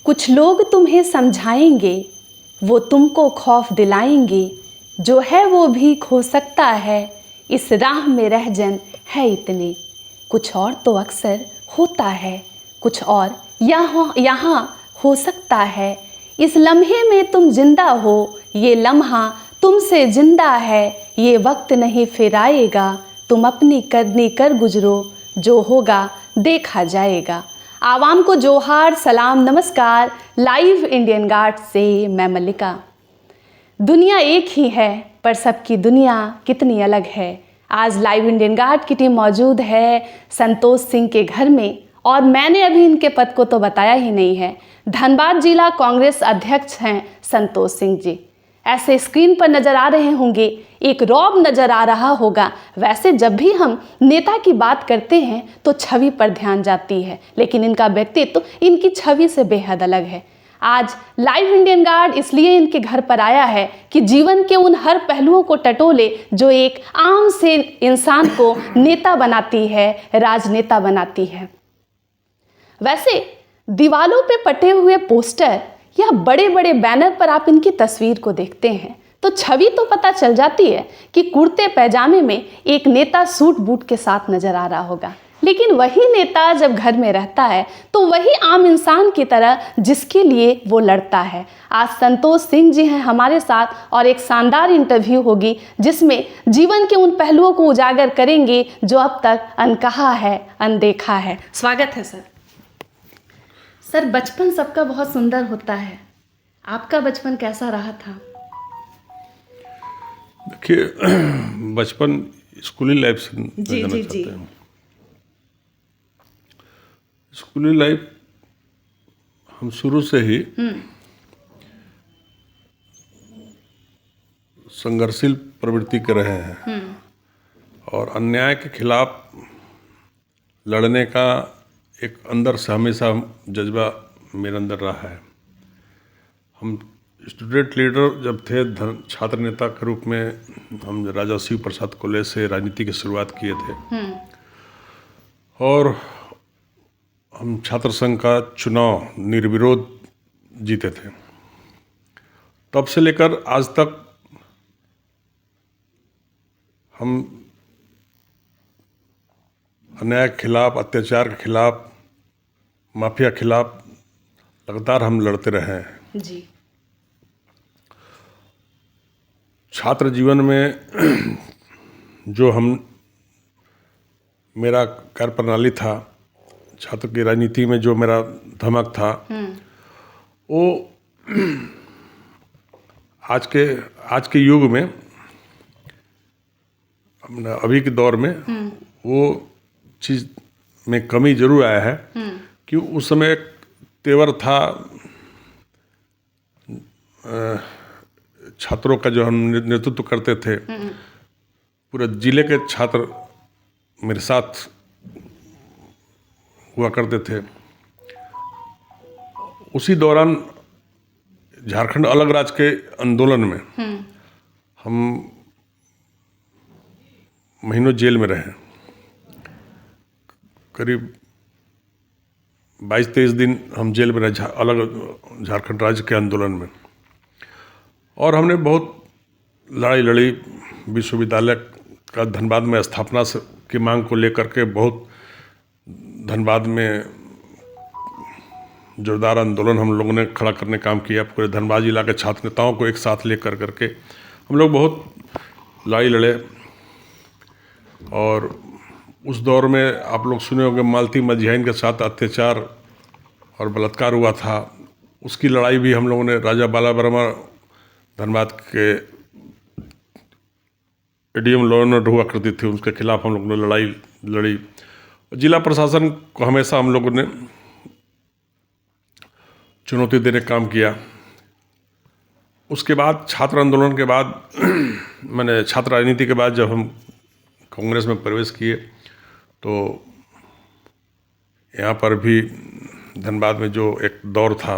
कुछ लोग तुम्हें समझाएंगे, वो तुमको खौफ दिलाएंगे, जो है वो भी खो सकता है, इस राह में रहजन है इतने। कुछ और तो अक्सर होता है, कुछ और यहाँ हो सकता है, इस लम्हे में तुम जिंदा हो, ये लम्हा तुमसे जिंदा है, ये वक्त नहीं फिर आएगा, तुम अपनी करनी कर गुजरो, जो होगा देखा जाएगा। आवाम को जोहार, सलाम, नमस्कार। लाइव इंडियन गार्ड से मैं मल्लिका। दुनिया एक ही है पर सबकी दुनिया कितनी अलग है। आज लाइव इंडियन गार्ड की टीम मौजूद है संतोष सिंह के घर में, और मैंने अभी इनके पद को तो बताया ही नहीं है। धनबाद जिला कांग्रेस अध्यक्ष हैं संतोष सिंह जी। ऐसे स्क्रीन पर नज़र आ रहे होंगे, एक रौब नज़र आ रहा होगा। वैसे जब भी हम नेता की बात करते हैं तो छवि पर ध्यान जाती है, लेकिन इनका व्यक्तित्व इनकी छवि से बेहद अलग है। आज लाइव इंडियन गार्ड इसलिए इनके घर पर आया है कि जीवन के उन हर पहलुओं को टटोले जो एक आम से इंसान को नेता बनाती है, राजनेता बनाती है। वैसे दीवालों पे पटे हुए पोस्टर या बड़े बड़े बैनर पर आप इनकी तस्वीर को देखते हैं तो छवि तो पता चल जाती है कि कुर्ते पैजामे में एक नेता सूट बूट के साथ नजर आ रहा होगा। लेकिन वही नेता जब घर में रहता है तो वही आम इंसान की तरह जिसके लिए वो लड़ता है। आज संतोष सिंह जी हैं हमारे साथ और एक शानदार इंटरव्यू होगी जिसमें जीवन के उन पहलुओं को उजागर करेंगे जो अब तक अनकहा है, अनदेखा है। स्वागत है सर। सर, बचपन सबका बहुत सुंदर होता है, आपका बचपन कैसा रहा था? देखिए, बचपन स्कूली लाइफ से जी जाना जी चाहते जी। हैं। स्कूली लाइफ हम शुरू से ही संघर्षशील प्रवृत्ति के रहे हैं और अन्याय के खिलाफ लड़ने का एक अंदर से हमेशा जज्बा मेरे अंदर रहा है। हम स्टूडेंट लीडर जब थे, छात्र नेता के रूप में हम राजा शिव प्रसाद कॉलेज से राजनीति की शुरुआत किए थे और हम छात्र संघ का चुनाव निर्विरोध जीते थे। तब से लेकर आज तक हम अन्याय के खिलाफ, अत्याचार के खिलाफ, माफिया के खिलाफ लगातार हम लड़ते रहे हैं। जी। छात्र जीवन में जो मेरा कार्य प्रणाली था, छात्र की राजनीति में जो मेरा धमक था, वो आज के युग में, अभी के दौर में वो चीज़ में कमी जरूर आया है कि उस समय एक तेवर था छात्रों का, जो हम नेतृत्व करते थे। पूरे जिले के छात्र मेरे साथ हुआ करते थे। उसी दौरान झारखंड अलग राज्य के आंदोलन में हम महीनों जेल में रहे, करीब 22-23 दिन हम जेल में रहे अलग झारखंड राज्य के आंदोलन में। और हमने बहुत लड़ाई लड़ी। विश्वविद्यालय का धनबाद में स्थापना की मांग को लेकर के बहुत धनबाद में जोरदार आंदोलन हम लोगों ने खड़ा करने काम किया। पूरे धनबाद जिला के छात्र नेताओं को एक साथ लेकर करके हम लोग बहुत लड़ाई लड़े। और उस दौर में आप लोग सुने होंगे, मालती मजियाइन के साथ अत्याचार और बलात्कार हुआ था। उसकी लड़ाई भी हम लोगों ने, राजा बाला वर्मा धनबाद के एडीएम लॉ एंड ऑर्डर हुआ करती थी, उसके खिलाफ हम लोगों ने लड़ाई लड़ी। जिला प्रशासन को हमेशा हम लोगों ने चुनौती देने का काम किया। उसके बाद छात्र आंदोलन के बाद मैंने छात्र राजनीति के बाद जब हम कांग्रेस में प्रवेश किए तो यहाँ पर भी धनबाद में जो एक दौर था,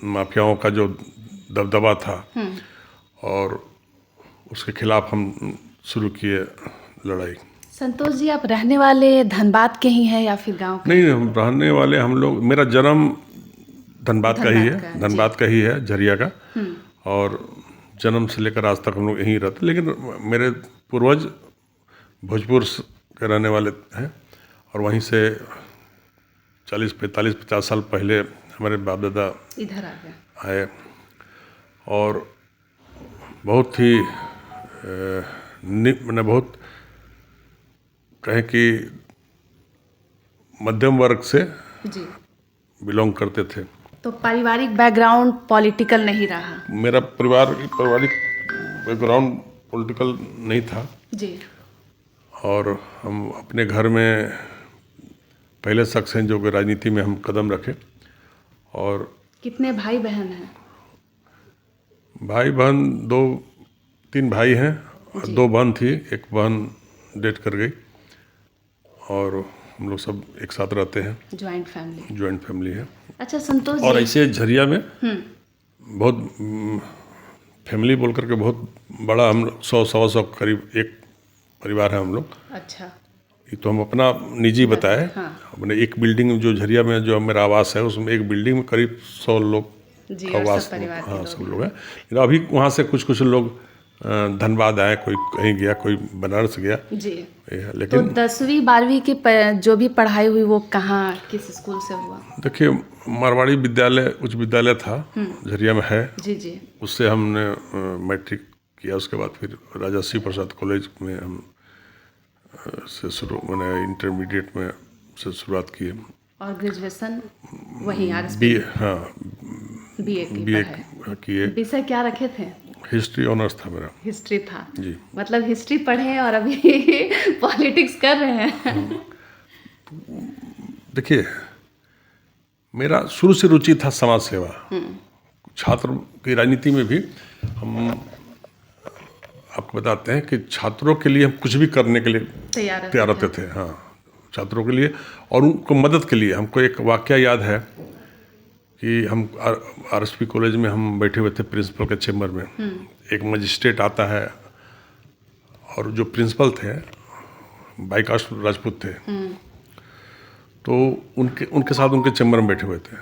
माफियाओं का जो दबदबा था, और उसके खिलाफ हम शुरू किए लड़ाई। संतोष जी, आप रहने वाले धनबाद के ही हैं या फिर गांव के? नहीं, हम रहने वाले, हम लोग, मेरा जन्म धनबाद का ही है, धनबाद का ही है, झरिया का। और जन्म से लेकर आज तक हम लोग यहीं रहते, लेकिन मेरे पूर्वज भोजपुर के रहने वाले हैं और वहीं से 40-45-50 साल पहले हमारे बाप दादा इधर आ गए आए। और बहुत ही मैंने बहुत कहें कि मध्यम वर्ग से जी। बिलोंग करते थे। तो पारिवारिक बैकग्राउंड पॉलिटिकल नहीं रहा? मेरा पारिवारिक बैकग्राउंड पॉलिटिकल नहीं था जी। और हम अपने घर में पहले शख्स हैं जो कि राजनीति में हम कदम रखे। और कितने भाई बहन हैं? भाई बहन 2-3 भाई हैं और 2 बहन थी। एक बहन डेथ कर गई और हम लोग सब एक साथ रहते हैं। जॉइंट फैमिली है। अच्छा संतोष और जी, ऐसे झरिया में बहुत फैमिली बोल करके बहुत बड़ा, हम लोग 100-125 करीब एक परिवार है हम लोग। अच्छा। ये तो हम अपना निजी बताए। हाँ। अपने एक बिल्डिंग में जो झरिया में जो मेरा आवास है उसमें एक बिल्डिंग में करीब 100 लोग जी, का और आवास। सब परिवार के हाँ, लोग सब लोग हैं। लेकिन अभी वहाँ से कुछ लोग धनबाद आए, कोई कहीं गया, कोई बनारस गया। जी। तो लेकिन 10वीं 12वीं की जो भी पढ़ाई हुई वो कहाँ, किस स्कूल से हुआ? देखिए, मारवाड़ी विद्यालय उच्च विद्यालय था झरिया में है। जी जी। उससे हमने मैट्रिक किया। उसके बाद फिर राजा शिव प्रसाद कॉलेज में हम मैंने इंटरमीडिएट में से शुरुआत की। और ग्रेजुएशन वहीं बीए किए। विषय क्या रखे थे? हिस्ट्री ऑनर्स था मेरा। हिस्ट्री था जी। मतलब हिस्ट्री पढ़े और अभी पॉलिटिक्स कर रहे हैं। देखिए, मेरा शुरू से रुचि था समाज सेवा। छात्र की राजनीति में भी हम आपको बताते हैं कि छात्रों के लिए हम कुछ भी करने के लिए तैयार रहते थे। हाँ, छात्रों के लिए और उनको मदद के लिए। हमको एक वाकया याद है कि हम आरएसपी कॉलेज में हम बैठे हुए थे प्रिंसिपल के चेम्बर में। एक मजिस्ट्रेट आता है और जो प्रिंसिपल थे बाईकास्ट राजपूत थे, तो उनके साथ उनके चेम्बर में बैठे हुए थे।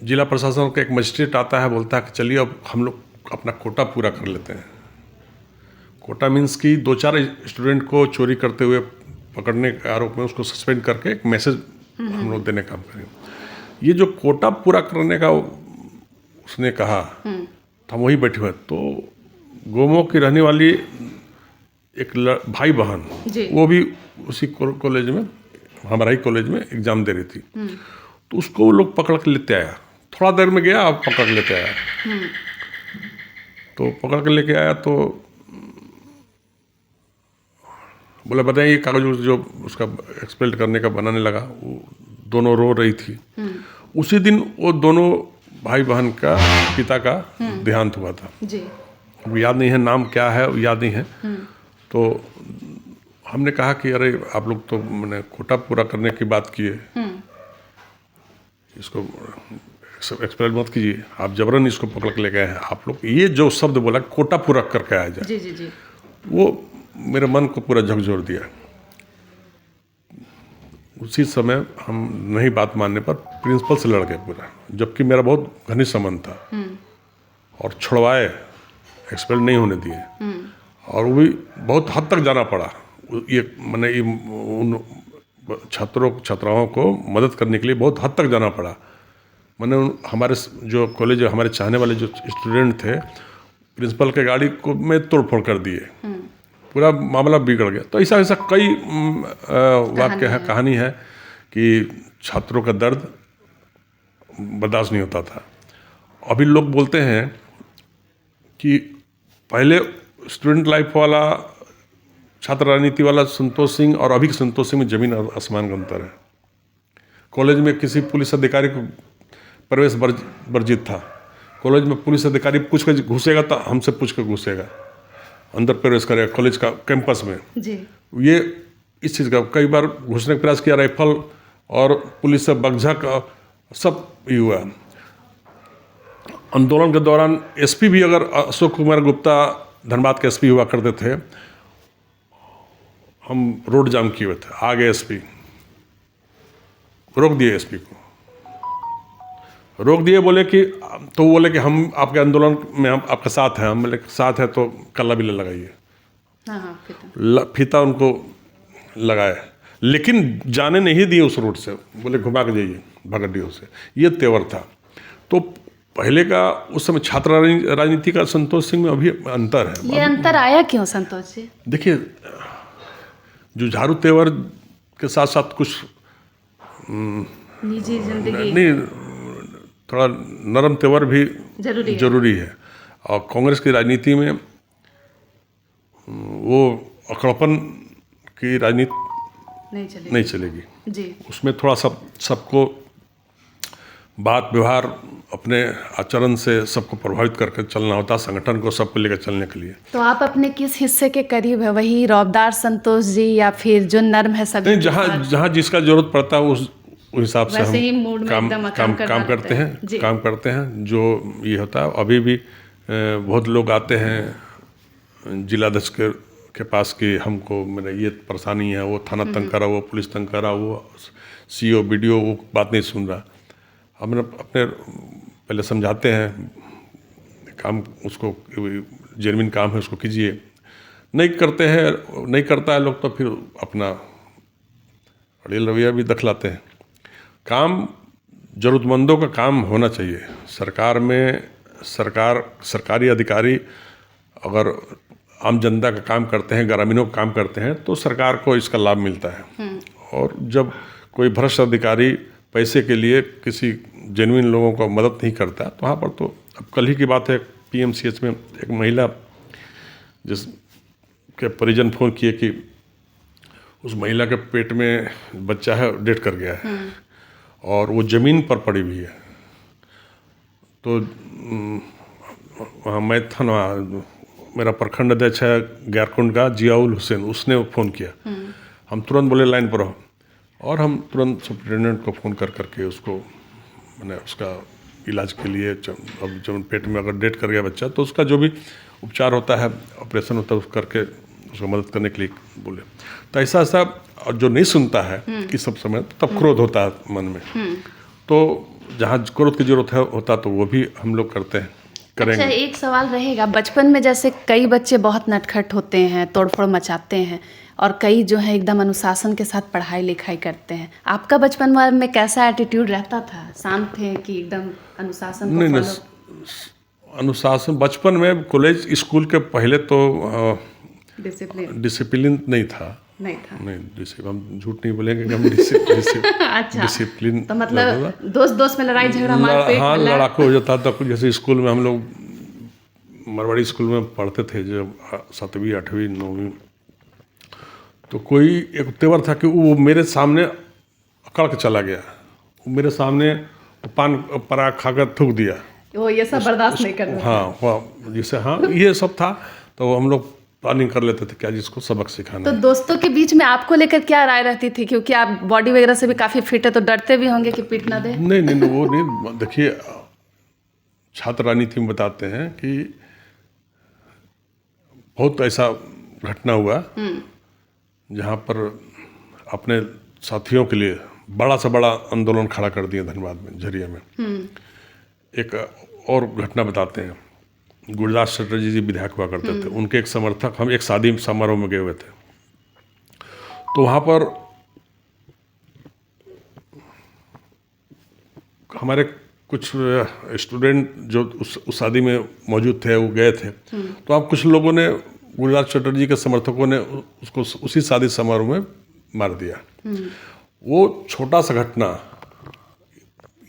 जिला प्रशासन का एक मजिस्ट्रेट आता है, बोलता है कि चलिए अब हम लोग अपना कोटा पूरा कर लेते हैं। कोटा मीन्स कि 2-4 स्टूडेंट को चोरी करते हुए पकड़ने के आरोप में उसको सस्पेंड करके एक मैसेज हम लोग देने का काम करेंगे। ये जो कोटा पूरा करने का उसने कहा, तो हम वही बैठे हुए। तो गोमो की रहने वाली एक भाई बहन, वो भी उसी कॉलेज में, हमारा ही कॉलेज में एग्जाम दे रही थी। तो उसको वो लोग पकड़ के लेते आया। थोड़ा देर में गया, अब पकड़ के लेते आया। तो पकड़ के लेके आया तो बोला बताइए ये कागज जो उसका एक्सपेल करने का बनाने लगा। वो दोनों रो रही थी। उसी दिन वो दोनों भाई बहन का पिता का देहांत हुआ था जी। वो याद नहीं है, नाम क्या है वो याद नहीं है। तो हमने कहा कि अरे आप लोग तो मैंने कोटा पूरा करने की बात किए, इसको एक्सपेल मत कीजिए, आप जबरन इसको पकड़ के ले गए हैं। आप लोग ये जो शब्द बोला कोटा पूरा करके आया जाए, जी जी जी, वो मेरे मन को पूरा झकझोर दिया। उसी समय हम नहीं बात मानने पर प्रिंसिपल से लड़ गए पूरा, जबकि मेरा बहुत घनिष्ठ संबंध था। और छुड़वाए, एक्सपेल नहीं होने दिए। और वो भी बहुत हद तक जाना पड़ा। ये मैंने उन छात्राओं को मदद करने के लिए बहुत हद तक जाना पड़ा। मैंने हमारे जो कॉलेज हमारे चाहने वाले जो स्टूडेंट थे, प्रिंसिपल के गाड़ी को में तोड़फोड़ कर दिए, पूरा मामला बिगड़ गया। तो ऐसा कई वाक्य है, कहानी है कि छात्रों का दर्द बर्दाश्त नहीं होता था। अभी लोग बोलते हैं कि पहले स्टूडेंट लाइफ वाला, छात्र राजनीति वाला संतोष सिंह और अभी के संतोष सिंह में जमीन और आसमान का अंतर है। कॉलेज में किसी पुलिस अधिकारी को प्रवेश वर्जित था। कॉलेज में पुलिस अधिकारी पूछ कर घुसेगा तो हमसे पूछ कर घुसेगा, अंदर प्रवेश करेगा कॉलेज का कैंपस में जी। ये इस चीज़ का कई बार घुसने का प्रयास किया, राइफल और पुलिस से बगझक सब ही हुआ। आंदोलन के दौरान एसपी भी, अगर अशोक कुमार गुप्ता धनबाद के एसपी हुआ करते थे, हम रोड जाम किए हुए थे, आ गए एसपी, रोक दिए एसपी को, रोक दिए, बोले कि तो बोले कि हम आपके आंदोलन में हम आपके साथ हैं। हम बोले साथ है तो काला बिल्ला लगाइए। हाँ, फीता उनको लगाए, लेकिन जाने नहीं दिए उस रूट से, बोले घुमा के जाइए भगड़ियों से। ये तेवर था। तो पहले का उस समय छात्र राजनीति का संतोष सिंह में अभी अंतर है। ये अंतर आया क्यों संतोष जी? देखिए, जुझारू तेवर के साथ साथ कुछ निजी जिंदगी नहीं, थोड़ा नरम तेवर भी जरूरी है। और कांग्रेस की राजनीति में वो अकड़पन की राजनीति नहीं चलेगी जी। उसमें थोड़ा सबको बात व्यवहार अपने आचरण से सबको प्रभावित करके चलना होता है, संगठन को सबको लेकर चलने के लिए। तो आप अपने किस हिस्से के करीब है, वही रौबदार संतोष जी या फिर जो नर्म है सभी? नहीं, जहाँ जिसका जरूरत पड़ता है उस हिसाब से हम काम करते हैं। जो ये होता है, अभी भी बहुत लोग आते हैं जिलाध्यक्ष के पास कि हमको मेरा ये परेशानी है, वो थाना तंग करा, वो पुलिस तंग करा, वो CO BDO वो बात नहीं सुन रहा। हम अपने पहले समझाते हैं, काम उसको जेन्युइन काम है उसको कीजिए। नहीं करता है लोग तो फिर अपना अड़ियल रवैया भी दिखलाते हैं। काम ज़रूरतमंदों का काम होना चाहिए। सरकार में सरकारी अधिकारी अगर आम जनता का काम करते हैं, ग्रामीणों का काम करते हैं, तो सरकार को इसका लाभ मिलता है। और जब कोई भ्रष्ट अधिकारी पैसे के लिए किसी जेन्युइन लोगों को मदद नहीं करता, तो वहाँ पर तो अब कल ही की बात है, PMCH में एक महिला जिसके परिजन फ़ोन किए कि उस महिला के पेट में बच्चा है, डेथ कर गया है और वो ज़मीन पर पड़ी हुई है। तो वहाँ मैं था ना, मेरा प्रखंड अध्यक्ष है ग्यारकुंड का जियाउल हुसैन, उसने फ़ोन किया। हम तुरंत बोले लाइन पर रहो, और हम तुरंत सुप्रिटेंडेंट को फ़ोन करके उसको मैंने उसका इलाज के लिए, अब जब पेट में अगर डेथ कर गया बच्चा तो उसका जो भी उपचार होता है, ऑपरेशन होता है, उस करके उसको मदद करने के लिए बोले। तो ऐसा और जो नहीं सुनता है कि सब समय, तब क्रोध होता है मन में। तो जहाँ क्रोध की जरूरत होता तो वो भी हम लोग करेंगे। अच्छा, एक सवाल रहेगा, बचपन में जैसे कई बच्चे बहुत नटखट होते हैं, तोड़फोड़ मचाते हैं, और कई जो है एकदम अनुशासन के साथ पढ़ाई लिखाई करते हैं। आपका बचपन में कैसा एटीट्यूड रहता था? शांत थे कि एकदम अनुशासन को फॉलो? अनुशासन बचपन में, कॉलेज स्कूल के पहले तो डिसिप्लिन नहीं था। हम झूठ नहीं बोलेंगे कि हम डिसिप्लिन। तो मतलब दोस्त में लड़ाई झगड़ा मारपीट? हाँ, लड़ाकू हो जाता था। जैसे स्कूल में हम लोग मरवाड़ी स्कूल में पढ़ते थे, जब 7वीं 8वीं 9वीं, तो कोई एक तेवर था कि वो मेरे सामने अकड़ के चला गया, वो मेरे सामने पान पराग खाकर थूक दिया, वो ये सब बर्दाश्त नहीं करता। हाँ, जैसे ये सब था। तो हम लोग प्लानिंग कर लेते थे क्या जिसको सबक सिखाना। तो दोस्तों के बीच में आपको लेकर क्या राय रहती थी? क्योंकि आप बॉडी वगैरह से भी काफ़ी फिट है, तो डरते भी होंगे कि पीट ना दे? नहीं, वो नहीं। देखिए, छात्र राजनीति में बताते हैं कि बहुत ऐसा घटना हुआ जहाँ पर अपने साथियों के लिए बड़ा से बड़ा आंदोलन खड़ा कर दिया धनबाद में, झरिया में। एक और घटना बताते हैं, गुरदास चटर्जी जी विधायक हुआ करते थे, उनके एक समर्थक, हम एक शादी समारोह में गए हुए थे, तो वहाँ पर हमारे कुछ स्टूडेंट जो उस शादी में मौजूद थे, वो गए थे। तो अब कुछ लोगों ने, गुरदास चटर्जी के समर्थकों ने उसको उसी शादी समारोह में मार दिया। वो छोटा सा घटना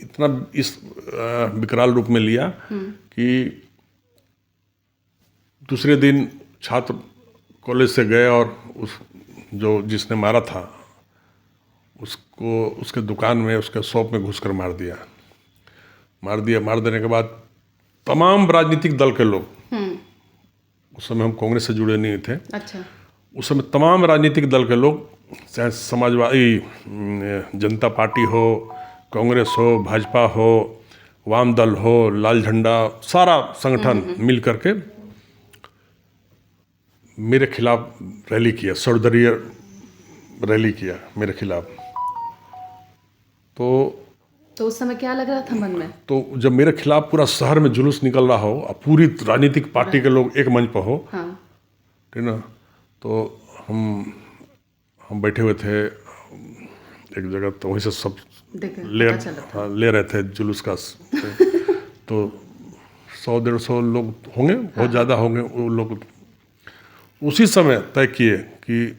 इतना इस विकराल रूप में लिया कि दूसरे दिन छात्र कॉलेज से गए और जिसने मारा था उसको उसके दुकान में, उसके शॉप में घुसकर मार देने के बाद तमाम राजनीतिक दल के लोग, उस समय हम कांग्रेस से जुड़े नहीं थे। अच्छा। उस समय तमाम राजनीतिक दल के लोग, चाहे समाजवादी जनता पार्टी हो, कांग्रेस हो, भाजपा हो, वाम दल हो, लाल झंडा, सारा संगठन मिल करके मेरे खिलाफ रैली किया, सर्वदलीय रैली किया मेरे खिलाफ। तो तो उस समय क्या लग रहा था मन में? तो जब मेरे खिलाफ पूरा शहर में जुलूस निकल रहा हो और पूरी राजनीतिक पार्टी के लोग एक मंच पर हो, हाँ। ठीक ना, तो हम बैठे हुए थे एक जगह, तो वहीं से सब ले रहे थे जुलूस का। तो 100-150 लोग होंगे, बहुत ज़्यादा होंगे वो लोग। उसी समय तय किए कि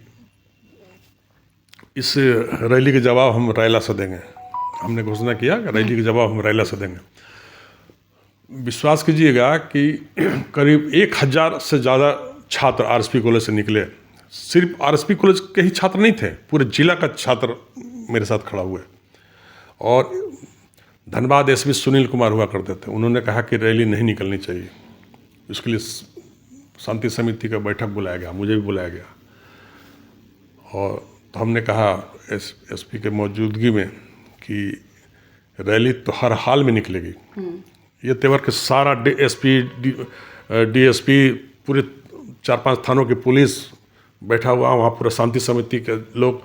इस रैली के जवाब हम रैला से देंगे। हमने घोषणा किया कि रैली के जवाब हम रैला से देंगे। विश्वास कीजिएगा कि करीब 1000 से ज़्यादा छात्र आरएसपी कॉलेज से निकले। सिर्फ आरएसपी कॉलेज के ही छात्र नहीं थे, पूरे जिला का छात्र मेरे साथ खड़ा हुए। और धनबाद एसपी सुनील कुमार हुआ करते थे, उन्होंने कहा कि रैली नहीं निकलनी चाहिए। उसके लिए शांति समिति का बैठक बुलाया गया, मुझे भी बुलाया गया। और तो हमने कहा एसपी के मौजूदगी में कि रैली तो हर हाल में निकलेगी। ये तेवर के सारा एसपी डीएसपी पूरे 4-5 थानों की पुलिस बैठा हुआ, वहाँ पूरा शांति समिति के लोग।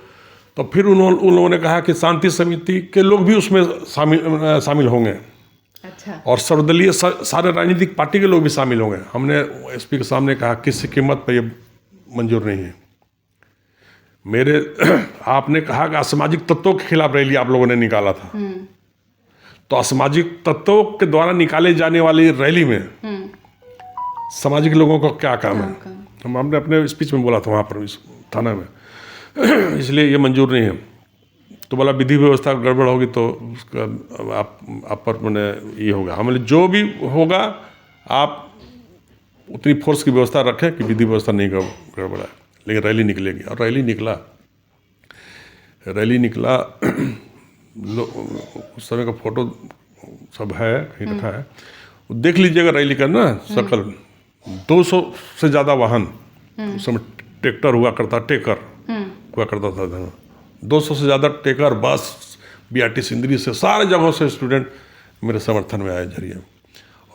तो फिर उन लोगों ने कहा कि शांति समिति के लोग भी उसमें शामिल होंगे। अच्छा। और सर्वदलीय सारे राजनीतिक पार्टी के लोग भी शामिल होंगे। हमने एसपी के सामने कहा किसी कीमत पर ये मंजूर नहीं है। आपने कहा कि असामाजिक तत्वों के खिलाफ रैली आप लोगों ने निकाला था, तो असामाजिक तत्वों के द्वारा निकाले जाने वाली रैली में सामाजिक लोगों का क्या काम है? हमने अपने स्पीच में बोला था वहाँ पर, इस थाना में। इसलिए ये मंजूर नहीं है। तो बोला विधि व्यवस्था गड़बड़ होगी तो उसका आप पर मैंने ये होगा। हमें जो भी होगा आप उतनी फोर्स की व्यवस्था रखें कि विधि व्यवस्था नहीं गड़बड़ा है, लेकिन रैली निकलेगी। और रैली निकला उस समय का फोटो सब है, कहीं रखा है, देख लीजिएगा रैली का ना शकल। 200 से ज़्यादा वाहन, उस समय ट्रैक्टर हुआ करता था। 200 से ज़्यादा ट्रैक्टर, बस, बीआरटी सिंदरी से सारे जगहों से स्टूडेंट मेरे समर्थन में आए जरिए।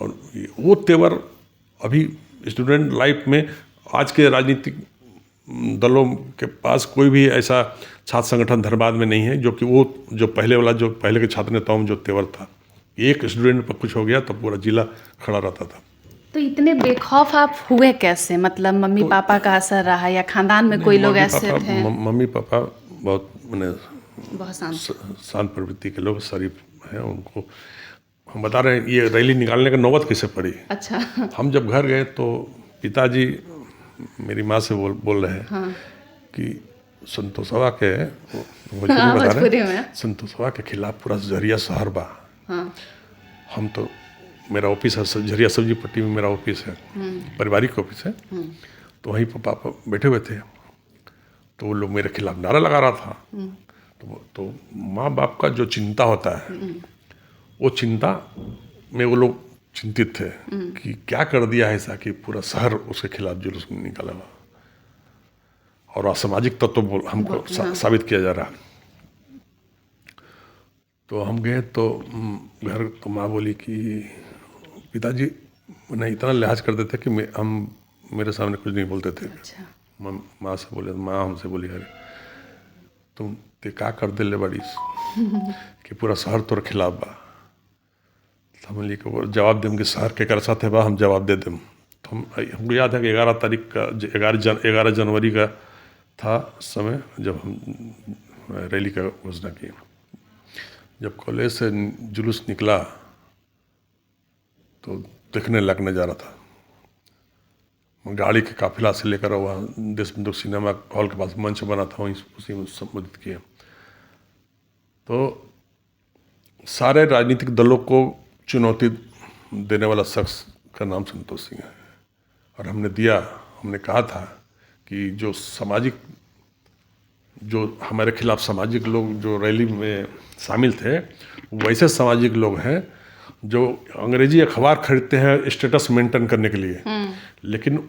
और वो तेवर अभी स्टूडेंट लाइफ में आज के राजनीतिक दलों के पास कोई भी ऐसा छात्र संगठन धनबाद में नहीं है जो कि वो जो पहले के छात्र नेताओं में जो तेवर था। एक स्टूडेंट पर कुछ हो गया तो पूरा जिला खड़ा रहता था। तो इतने बेखौफ आप हुए कैसे? मतलब मम्मी पापा का असर रहा या खानदान में कोई लोग ऐसे थे? मम्मी पापा बहुत बहुत शांत प्रवृत्ति के लोग, शरीफ हैं। उनको हम बता रहे हैं ये रैली निकालने का नौबत कैसे पड़ी। अच्छा। हम जब घर गए तो पिताजी मेरी माँ से बोल रहे हैं, हाँ, कि संतोषवा के संतोषवा के खिलाफ पूरा झरिया शहर बा। हाँ। हम तो, मेरा ऑफिस है झरिया सब्जी पट्टी में, मेरा ऑफिस है, पारिवारिक ऑफिस है। तो वहीं पर पापा बैठे हुए थे, तो वो लोग मेरे खिलाफ नारा लगा रहा था। तो माँ बाप का जो चिंता होता है, वो चिंता में वो लोग चिंतित थे कि क्या कर दिया है ऐसा कि पूरा शहर उसके खिलाफ जुलूस निकाला हुआ और असामाजिक तत्व हमको साबित किया जा रहा। तो हम गए तो घर, तो माँ बोली कि पिताजी उन्हें इतना लिहाज करते थे कि हम मेरे सामने कुछ नहीं बोलते थे। अच्छा। माँ से बोले, माँ हमसे बोली, अरे तुम ते का कर दिले बड़ी कि पूरा शहर तोर खिलाफ बा। तो हम लिखे वो जवाब दें कि शहर के कर साथ है बा, हम जवाब दे दें। तो हमको याद है कि 11 तारीख का 11 जनवरी का था समय जब हम रैली का घोषणा की। जब कॉलेज से जुलूस निकला तो देखने लायक नज़ारा था। गाड़ी के काफिला से लेकर वहाँ देशबंधु सिनेमा हॉल के पास मंच बना था, वहीं उसी में संबोधित किया। तो सारे राजनीतिक दलों को चुनौती देने वाला शख्स का नाम संतोष सिंह है। और हमने कहा था कि जो हमारे खिलाफ सामाजिक लोग जो रैली में शामिल थे, वैसे सामाजिक लोग हैं जो अंग्रेजी अखबार खरीदते हैं स्टेटस मेंटेन करने के लिए, लेकिन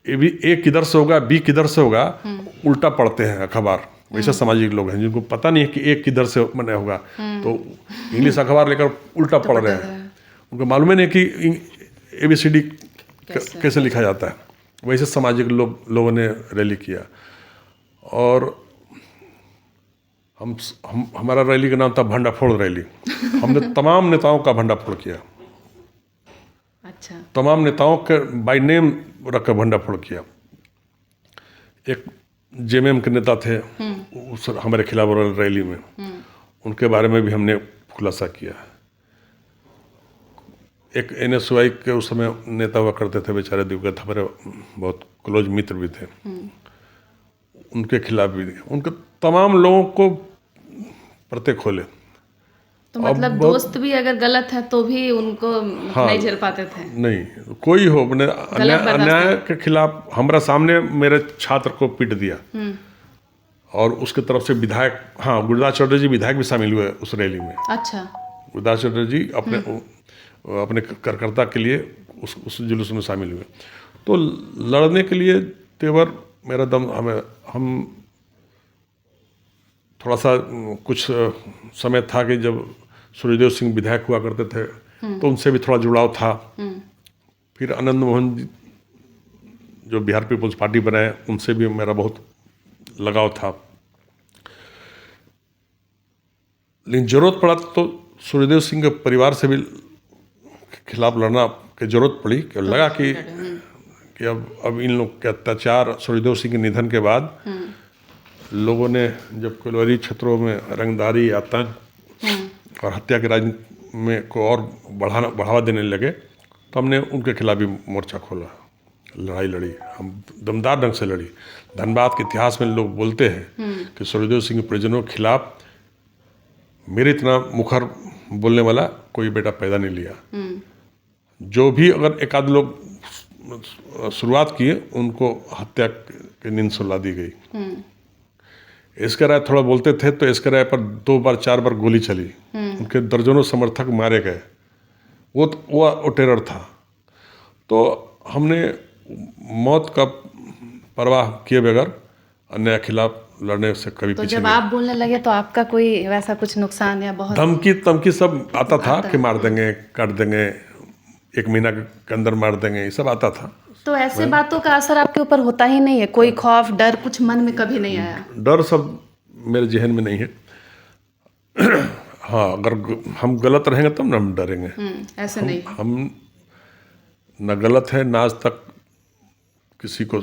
ये भी ए किधर से होगा बी किधर से होगा उल्टा पढ़ते हैं अखबार। वैसे सामाजिक लोग हैं जिनको पता नहीं है कि एक किधर से बना होगा, तो इंग्लिश अखबार लेकर उल्टा पढ़ रहे हैं। उनको मालूम नहीं कि ABCD कैसे लिखा जाता है। वैसे सामाजिक लोगों ने रैली किया। और हमारा रैली का नाम था भंडाफोड़ रैली। हमने तमाम नेताओं का भंडाफोड़ किया, अच्छा। तमाम नेताओं के बाय नेम रख कर भंडाफोड़ किया। एक जेएमएम के नेता थे उस हमारे खिलाफ रैली में, उनके बारे में भी हमने खुलासा किया। एक एनएसयूआई के उस समय नेता हुआ करते थे बेचारे दिवंगत, हमारे बहुत क्लोज मित्र भी थे, उनके खिलाफ भी, उनके तमाम लोगों को प्रत्येक खोले। तो मतलब दोस्त भी अगर गलत है तो भी उनको नहीं झेल पाते थे? नहीं, कोई हो अपने अन्याय के खिलाफ। हमारा सामने मेरे छात्र को पीट दिया और उसके तरफ से विधायक, हाँ, गुरुदास चटर्जी विधायक भी शामिल हुए उस रैली में। अच्छा। गुरुदास चटर्जी अपने कार्यकर्ता के लिए उस जुलूस में शामिल हुए। तो लड़ने के लिए तेवर मेरा दम, हम थोड़ा सा कुछ समय था कि जब सूर्यदेव सिंह विधायक हुआ करते थे तो उनसे भी थोड़ा जुड़ाव था। फिर आनंद मोहन जी जो बिहार पीपल्स पार्टी बनाए, उनसे भी मेरा बहुत लगाव था। लेकिन जरूरत पड़ा तो सूर्यदेव सिंह के परिवार से भी खिलाफ लड़ना की जरूरत पड़ी, कि लगा कि अब इन लोग के अत्याचार, सूर्यदेव सिंह के निधन के बाद लोगों ने जब कोयलवरी क्षेत्रों में रंगदारी, आतंक और हत्या के राजनीति में को और बढ़ावा देने लगे, तो हमने उनके खिलाफ भी मोर्चा खोला, लड़ाई लड़ी, हम दमदार ढंग से लड़ी। धनबाद के इतिहास में लोग बोलते हैं कि सूर्यदेव सिंह परिजनों के खिलाफ मेरे इतना मुखर बोलने वाला कोई बेटा पैदा नहीं लिया। जो भी अगर एक आध लोग शुरुआत किए, उनको हत्या की नींद सुला दी गई। एसके राय थोड़ा बोलते थे तो एसके राय पर 2 बार 4 बार गोली चली, उनके दर्जनों समर्थक मारे गए। वो टेरर था। तो हमने मौत का परवाह किए बगैर अन्याय के खिलाफ लड़ने से कभी तो पीछे जब नहीं। आप बोलने लगे तो आपका कोई वैसा कुछ नुकसान या बहुत धमकी सब आता था कि मार देंगे, काट देंगे, 1 महीना के अंदर मार देंगे, ये सब आता था। तो ऐसे बातों का असर आपके ऊपर होता ही नहीं है? कोई खौफ, डर कुछ मन में कभी नहीं आया? डर सब मेरे जहन में नहीं है। हाँ, अगर हम गलत रहेंगे तब ना हम डरेंगे। ऐसे नहीं। हम न गलत है, ना आज तक किसी को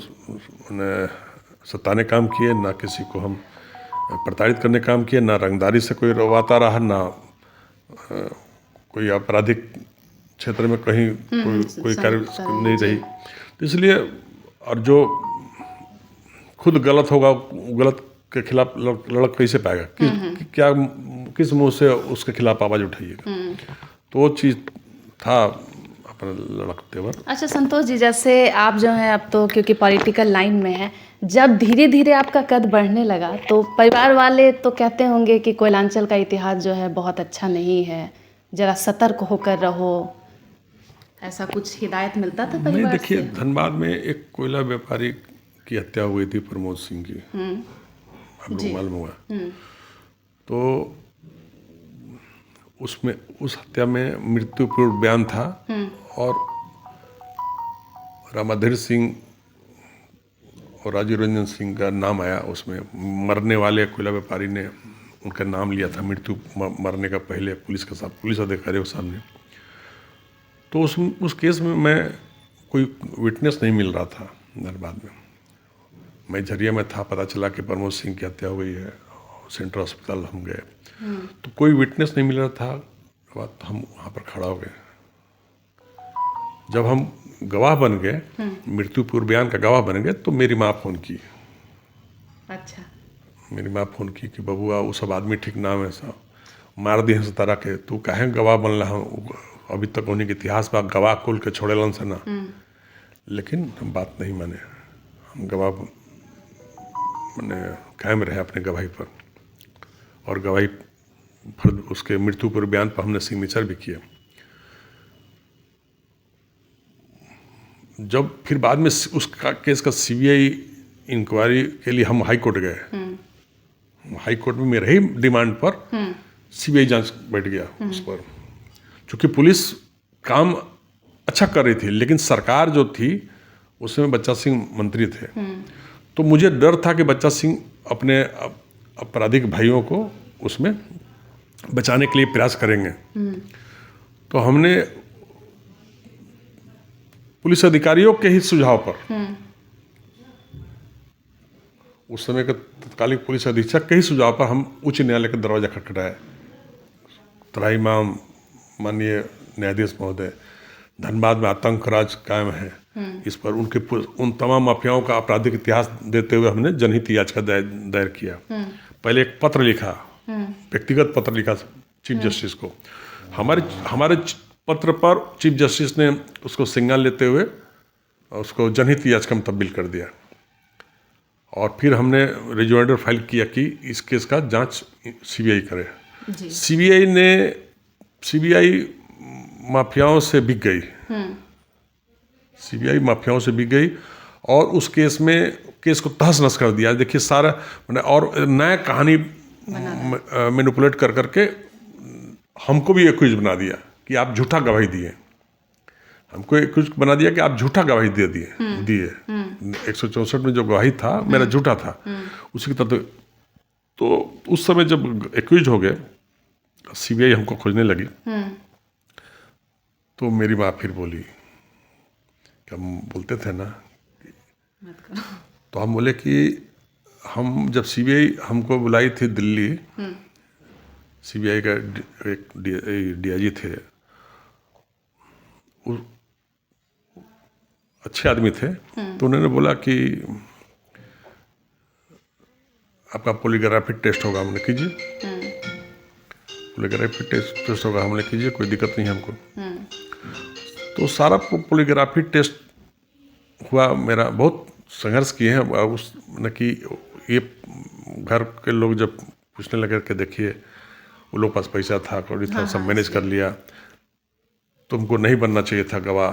सताने काम किए, ना किसी को हम प्रताड़ित करने काम किए, ना रंगदारी से कोई रोवाता रहा, ना कोई आपराधिक क्षेत्र में कहीं कोई कार्य नहीं रही। तो इसलिए, और जो खुद गलत होगा, गलत के खिलाफ लड़क कैसे पाएगा? क्या किस मुंह से उसके खिलाफ आवाज उठाइएगा? तो वो चीज़ था अपना लड़कते वक्त। अच्छा संतोष जी, जैसे आप जो हैं अब तो क्योंकि पॉलिटिकल लाइन में हैं, जब धीरे धीरे आपका कद बढ़ने लगा तो परिवार वाले तो कहते होंगे कि कोयलांचल का इतिहास जो है बहुत अच्छा नहीं है, जरा सतर्क होकर रहो, ऐसा कुछ हिदायत मिलता था परिवार से? नहीं, देखिए, धनबाद में एक कोयला व्यापारी की हत्या हुई थी, प्रमोद सिंह की, आपको मालूम होगा। तो उसमें उस हत्या में मृत्यु पूर्व बयान था और रामाधीर सिंह और राजीव रंजन सिंह का नाम आया उसमें। मरने वाले कोयला व्यापारी ने उनका नाम लिया था मृत्यु मरने का पहले पुलिस अधिकारियों के सामने। तो उस केस में मैं कोई विटनेस नहीं मिल रहा था धनबाद में। मैं झरिया में था, पता चला कि प्रमोद सिंह की हत्या हो गई है, सेंट्रल अस्पताल हम गए, तो कोई विटनेस नहीं मिल रहा था। बात हम वहाँ पर खड़ा हो गए। जब हम गवाह बन गए, मृत्यु पूर्व बयान का गवाह बन गए, तो मेरी माँ फ़ोन की। अच्छा। मेरी माँ फ़ोन की कि बबुआ वो सब आदमी ठीक ना है, सब मार दिए से तरह के, तू काहे गवाह बन रहा हूँ? अभी तक उन्हीं के इतिहास पर गवाह खोल के छोड़ेलन से ना। लेकिन हम बात नहीं माने, हम गवाह मैंने कायम रहे अपने गवाही पर, और गवाही फर्द उसके मृत्यु पूर्व बयान पर हमने सिग्नेचर भी किया। जब फिर बाद में उसका केस का सीबीआई इंक्वायरी के लिए हम हाई कोर्ट गए, हाई कोर्ट में मेरे ही डिमांड पर सीबीआई जांच बैठ गया उस पर। चूँकि पुलिस काम अच्छा कर रही थी, लेकिन सरकार जो थी उसमें बच्चा सिंह मंत्री थे, तो मुझे डर था कि बच्चा सिंह अपने आपराधिक भाइयों को उसमें बचाने के लिए प्रयास करेंगे। तो हमने पुलिस अधिकारियों के ही सुझाव पर, उस समय के तत्कालीन पुलिस अधीक्षक के ही सुझाव पर हम उच्च न्यायालय का दरवाजा खटखटाए। तराई माम माननीय न्यायाधीश महोदय, धनबाद में आतंक राज कायम है, इस पर उन तमाम माफियाओं का आपराधिक इतिहास देते हुए हमने जनहित याचिका दायर किया। पहले एक पत्र लिखा, व्यक्तिगत पत्र लिखा चीफ जस्टिस को। हमारे पत्र पर चीफ जस्टिस ने उसको सिंगाल लेते हुए उसको जनहित याचिका में तब्दील कर दिया। और फिर हमने रिजॉइंडर फाइल किया कि इस केस का जांच सीबीआई करे। सीबीआई माफियाओं से बिक गई, सीबीआई माफियाओं से बिक गई और उस केस को तहस नहस कर दिया। देखिए सारा और नया कहानी मैनिपुलेट कर करके हमको भी एक्यूज बना दिया कि आप झूठा गवाही दिए। हमको एक्यूज बना दिया कि आप झूठा गवाही दिए 164 में जो गवाही था मेरा झूठा था, उसी की तरह। तो उस समय जब एक्यूज हो गए, सीबीआई हमको खोजने लगी, तो मेरी माँ फिर बोली कि हम बोलते थे ना, तो हम बोले कि हम जब सीबीआई हमको बुलाई थी दिल्ली, सीबीआई का एक डीआईजी थे, अच्छे आदमी थे, तो उन्होंने बोला कि आपका पॉलीग्राफी टेस्ट होगा, हमने कीजिए। पॉलीग्राफी टेस्ट होगा, हमने कीजिए, कोई दिक्कत नहीं है हमको। तो सारा पॉलीग्राफी टेस्ट हुआ। मेरा बहुत संघर्ष किए हैं उस न कि ये घर के लोग जब पूछने लगे कि देखिए वो लोग पास पैसा था, कौड़ी था, सब मैनेज कर लिया, तुमको नहीं बनना चाहिए था गवाह।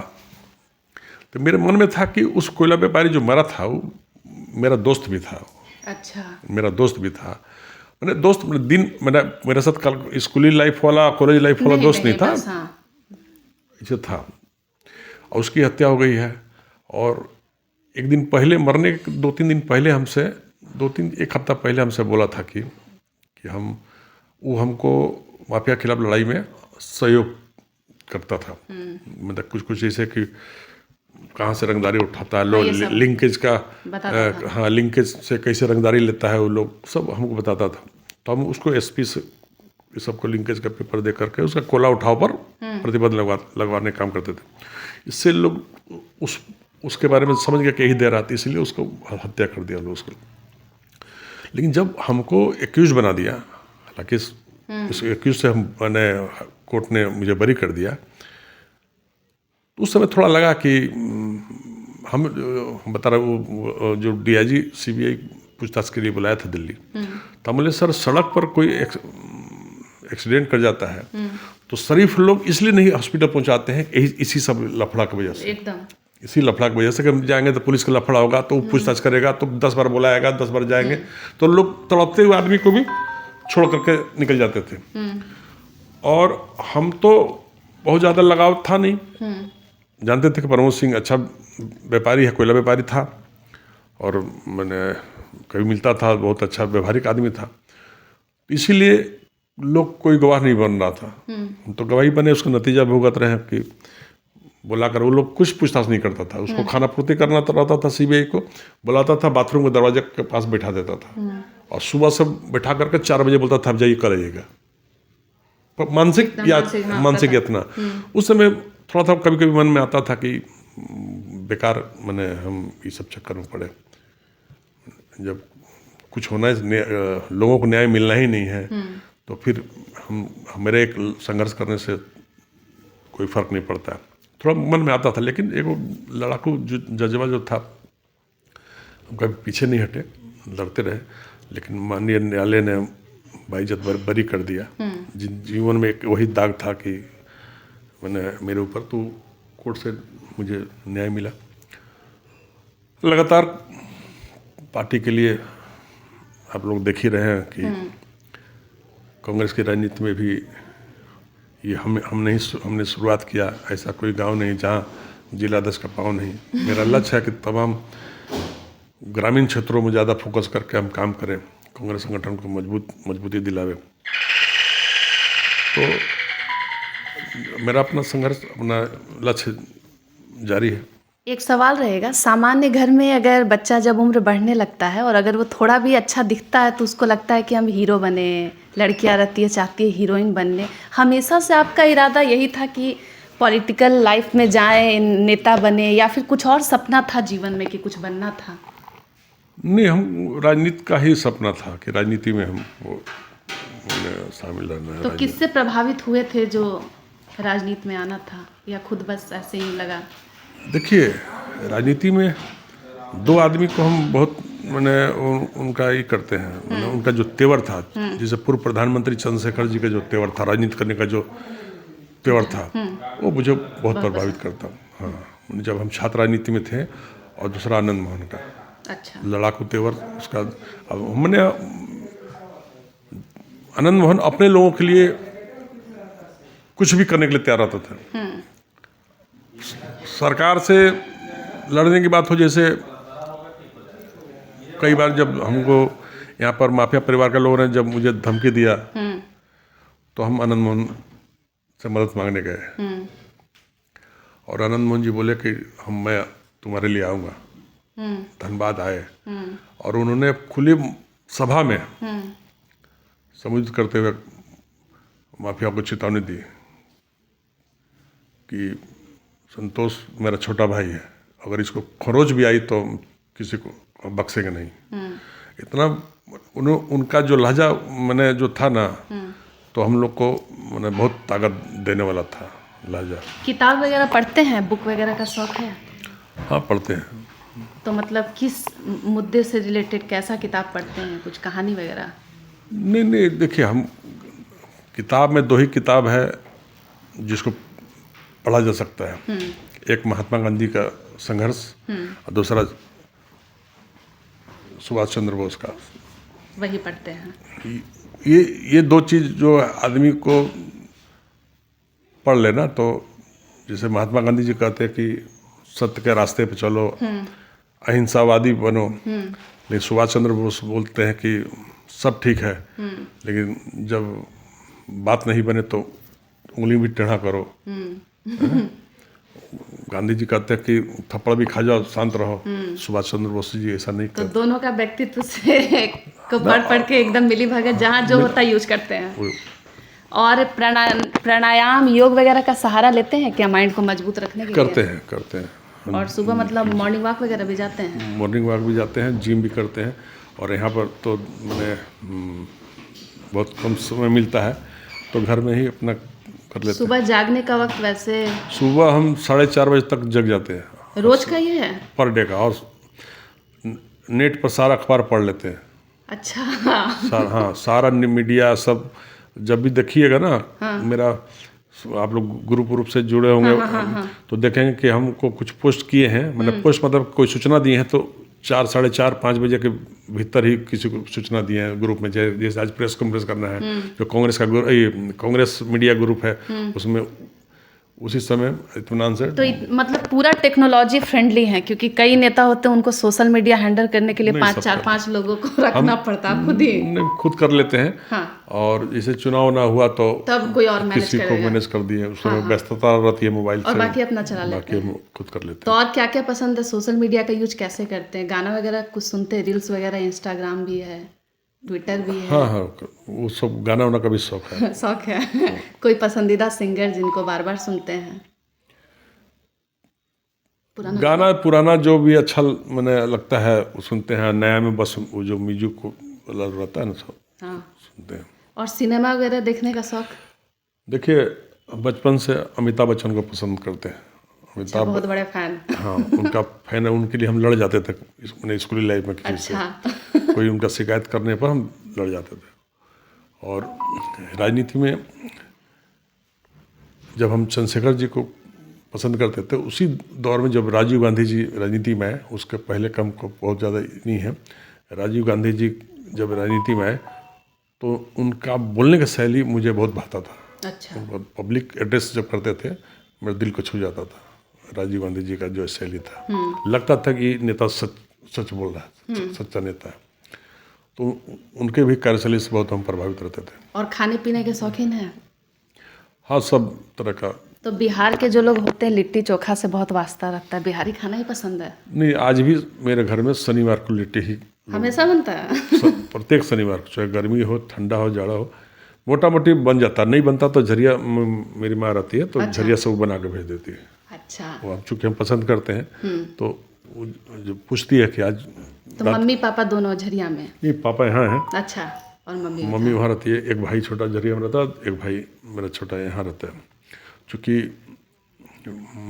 तो मेरे मन में था कि उस कोयला व्यापारी जो मरा था वो मेरा दोस्त भी था। अच्छा। मेरा दोस्त भी था। मैंने दोस्त दिन मेरे साथ कल स्कूली लाइफ वाला, कॉलेज लाइफ वाला दोस्त नहीं था, ऐसे था। और उसकी हत्या हो गई है। और एक दिन पहले, मरने के 2-3 दिन पहले हमसे, एक हफ्ता पहले हमसे बोला था कि वो हमको माफिया खिलाफ लड़ाई में सहयोग करता था। मतलब कुछ जैसे कि कहाँ से रंगदारी उठाता है, लोग लिंकेज का, हाँ, लिंकेज से कैसे रंगदारी लेता है वो लोग, सब हमको बताता था। तो हम उसको एसपी से सबको लिंकेज का पेपर दे करके उसका कोला उठाव पर प्रतिबंध लगवाने का काम करते थे। इससे लोग उसके बारे में समझ गया कि यही दे रहा था, इसलिए उसको हत्या कर दिया लोग उसको। लेकिन जब हमको एक्यूज बना दिया, हालांकि उस एक्यूज से मैंने कोर्ट ने मुझे बरी कर दिया, उस समय थोड़ा लगा कि हम बता रहे, वो जो डीआईजी सीबीआई पूछताछ के लिए बुलाया था दिल्ली, तो बोले सर सड़क पर कोई एक्सीडेंट कर जाता है तो शरीफ लोग इसलिए नहीं हॉस्पिटल पहुंचाते हैं, इसी सब लफड़ा की वजह से, एकदम इसी लफड़ा की वजह से। कि हम जाएंगे तो पुलिस का लफड़ा होगा, तो पूछताछ करेगा, तो 10 बार बुलाएगा, 10 बार जाएंगे, तो लोग तड़पते हुए आदमी को भी छोड़ करके निकल जाते थे। और हम तो बहुत ज़्यादा लगाव था नहीं, जानते थे कि प्रमोद सिंह अच्छा व्यापारी है, कोयला व्यापारी था, और मैंने कभी मिलता था, बहुत अच्छा व्यवहारिक आदमी था, इसीलिए लोग कोई गवाह नहीं बन रहा था। हम तो गवाही बने, उसका नतीजा भुगत रहे हैं कि बुलाकर वो लोग कुछ पूछताछ नहीं करता था। उसको खाना पूर्ति करना तो रहता था, सीबीआई को बुलाता था, बाथरूम के दरवाजे के पास बैठा देता था, और सुबह से बैठा करके 4 बजे बोलता था अब जाइए कर आइएगा। मानसिक यातना उस समय थोड़ा कभी कभी मन में आता था कि बेकार मैंने हम इस सब चक्कर में पड़े। जब कुछ होना है, लोगों को न्याय मिलना ही नहीं है, तो फिर मेरे एक संघर्ष करने से कोई फर्क नहीं पड़ता। थोड़ा मन में आता था, लेकिन एक लड़ाकू जज्बा जो था, हम कभी पीछे नहीं हटे, लड़ते रहे। लेकिन माननीय न्यायालय ने बाइज्जत बरी कर दिया। जीवन में एक वही दाग था कि मेरे ऊपर, तो कोर्ट से मुझे न्याय मिला। लगातार पार्टी के लिए आप लोग देख ही रहे हैं कि कांग्रेस की राजनीति में भी ये हमने शुरुआत किया। ऐसा कोई गांव नहीं जहां जिला अध्यक्ष का पाँव नहीं। मेरा लक्ष्य है कि तमाम ग्रामीण क्षेत्रों में ज़्यादा फोकस करके हम काम करें। कांग्रेस संगठन को मजबूती दिलावे। तो मेरा अपना संघर्ष, अपना लक्ष्य जारी है। एक सवाल रहेगा, सामान्य घर में अगर बच्चा जब उम्र बढ़ने लगता है और अगर वो थोड़ा भी अच्छा दिखता है तो उसको लगता है कि हम हीरो बने, लड़कियां रहती है चाहती है हीरोइन बनने। हमेशा से आपका इरादा यही था कि पॉलिटिकल लाइफ में जाएं, नेता बने, या फिर कुछ और सपना था जीवन में कि कुछ बनना था? नहीं, हम राजनीति का ही सपना था कि राजनीति में हम वो शामिल रहना है। तो किससे प्रभावित हुए थे जो राजनीति में आना था, या खुद बस ऐसे ही लगा? देखिए, राजनीति में दो आदमी को हम बहुत उनका ये करते हैं, उनका जो तेवर था, जैसे पूर्व प्रधानमंत्री चंद्रशेखर जी का जो तेवर था, राजनीति करने का जो तेवर था, वो मुझे बहुत प्रभावित करता। हाँ, जब हम छात्र राजनीति में थे। और दूसरा आनंद मोहन का, अच्छा, लड़ाकू तेवर उसका। अब हमने आनंद मोहन अपने लोगों के लिए कुछ भी करने के लिए तैयार रहता था। सरकार से लड़ने की बात हो, जैसे कई बार जब हमको यहाँ पर माफिया परिवार के लोगों ने जब मुझे धमकी दिया, तो हम आनंद मोहन से मदद मांगने गए। और आनंद मोहन जी बोले कि मैं तुम्हारे लिए आऊँगा। धनबाद आए और उन्होंने खुली सभा में संबोधित करते हुए माफिया को चेतावनी दी कि संतोष मेरा छोटा भाई है, अगर इसको खरोच भी आई तो किसी को बख्शेंगे नहीं। इतना उनका जो लहजा जो था ना, तो हम लोग को बहुत ताकत देने वाला था लहजा। किताब वगैरह पढ़ते हैं, बुक वगैरह का शौक है? हाँ, पढ़ते हैं। तो मतलब किस मुद्दे से रिलेटेड कैसा किताब पढ़ते हैं, कुछ कहानी वगैरह? नहीं, देखिए, हम किताब में दो ही किताब है जिसको पढ़ा जा सकता है। एक महात्मा गांधी का संघर्ष और दूसरा सुभाष चंद्र बोस का। वही पढ़ते हैं। ये दो चीज़ जो आदमी को पढ़ लेना, तो जैसे महात्मा गांधी जी कहते हैं कि सत्य के रास्ते पे चलो, अहिंसावादी बनो। लेकिन सुभाष चंद्र बोस बोलते हैं कि सब ठीक है, लेकिन जब बात नहीं बने तो उंगली भी टेढ़ा करो। गांधी जी कहते हैं कि थप्पड़ भी खा जाओ, शांत रहो। सुभाष चंद्र बोस जी ऐसा नहीं तो करते। दोनों का व्यक्तित्व से को पढ़ के एकदम मिली भगत, जहाँ जो होता है यूज करते हैं। और प्राणायाम, योग वगैरह का सहारा लेते हैं क्या माइंड को मजबूत रखने के लिए? करते हैं। और सुबह मतलब मॉर्निंग वॉक वगैरह भी जाते हैं? मॉर्निंग वॉक भी जाते हैं, जिम भी करते हैं। और यहाँ पर तो बहुत कम समय मिलता है, तो घर में ही अपना कर लेते हैं। सुबह जागने का वक्त वैसे? सुबह हम 4:30 बजे तक जग जाते हैं। रोज का ये है? पर डे का। और नेट पर सारा अखबार पढ़ लेते हैं। अच्छा। हाँ, सारा मीडिया सब जब भी देखिएगा ना। मेरा आप लोग ग्रुप रूप से जुड़े होंगे। तो देखेंगे कि हमको कुछ पोस्ट किए हैं, पोस्ट मतलब कोई सूचना दिए हैं, तो 4, 4:30, 5 बजे के भीतर ही किसी को सूचना दिए हैं ग्रुप में। जैसे आज प्रेस कॉन्फ्रेंस करना है, जो कांग्रेस मीडिया ग्रुप है, उसमें उसी समय इत्मीनान से। तो मतलब पूरा टेक्नोलॉजी फ्रेंडली है, क्योंकि कई नेता होते हैं उनको सोशल मीडिया हैंडल करने के लिए 5 लोगों को रखना पड़ता है, खुद ही खुद कर लेते हैं। हाँ। और जैसे चुनाव ना हुआ तो तब कोई और किसी को मैनेज कर दिए। उसमें व्यस्तता रहती है मोबाइल से, और बाकी अपना चला लेते हैं। खुद कर लेते हैं। तो और क्या क्या पसंद है? सोशल मीडिया का यूज कैसे करते हैं? गाना वगैरह कुछ सुनते हैं? रील्स वगैरह? इंस्टाग्राम भी है, ट्विटर भी है? हाँ, वो सब गाना वाना का भी शौक है। शौक है। कोई पसंदीदा सिंगर जिनको बार बार सुनते हैं? पुराना जो भी अच्छा लगता है वो सुनते हैं। नया में बस वो जो म्यूजिक को रहता है ना, सब सुनते हैं। और सिनेमा वगैरह देखने का शौक? देखिए, बचपन से अमिताभ बच्चन को पसंद करते हैं। अमिताभ बहुत बड़े फैन। हाँ, उनका फैन है। उनके लिए हम लड़ जाते थे स्कूली लाइफ में किसी से। कोई उनका शिकायत करने पर हम लड़ जाते थे। और राजनीति में जब हम चंद्रशेखर जी को पसंद करते थे, उसी दौर में जब राजीव गांधी जी राजनीति में आए, उसके पहले कम को बहुत ज़्यादा नहीं है। राजीव गांधी जी जब राजनीति में आए तो उनका बोलने का शैली मुझे बहुत भाता था। अच्छा। पब्लिक एड्रेस जब करते थे, मेरे दिल को छू जाता था। राजीव गांधी जी का जो शैली था, लगता था कि नेता सच बोल रहा है, सच्चा नेता है। तो उनके भी कार्यशैली से बहुत हम प्रभावित रहते थे। और खाने पीने के शौकीन हैं? हाँ, सब तरह का। तो बिहार के जो लोग होते हैं लिट्टी चोखा से बहुत वास्ता रखता है, बिहारी खाना ही पसंद है? नहीं, आज भी मेरे घर में शनिवार को लिट्टी ही हमेशा बनता है? प्रत्येक शनिवार को, चाहे गर्मी हो, ठंडा हो, जाड़ा हो, मोटा मोटी बन जाता। नहीं बनता तो झरिया मेरी माँ रहती है, तो अच्छा। झरिया से वो बना के भेज देती है। अच्छा। वो चूँकि हम पसंद करते हैं तो वो जो पूछती है कि आज तो मम्मी पापा दोनों झरिया में? नहीं, पापा यहाँ हैं। अच्छा। और मम्मी? मम्मी वहाँ रहती है। एक भाई छोटा झरिया में रहता है, एक भाई मेरा छोटा यहाँ रहता है। चूँकि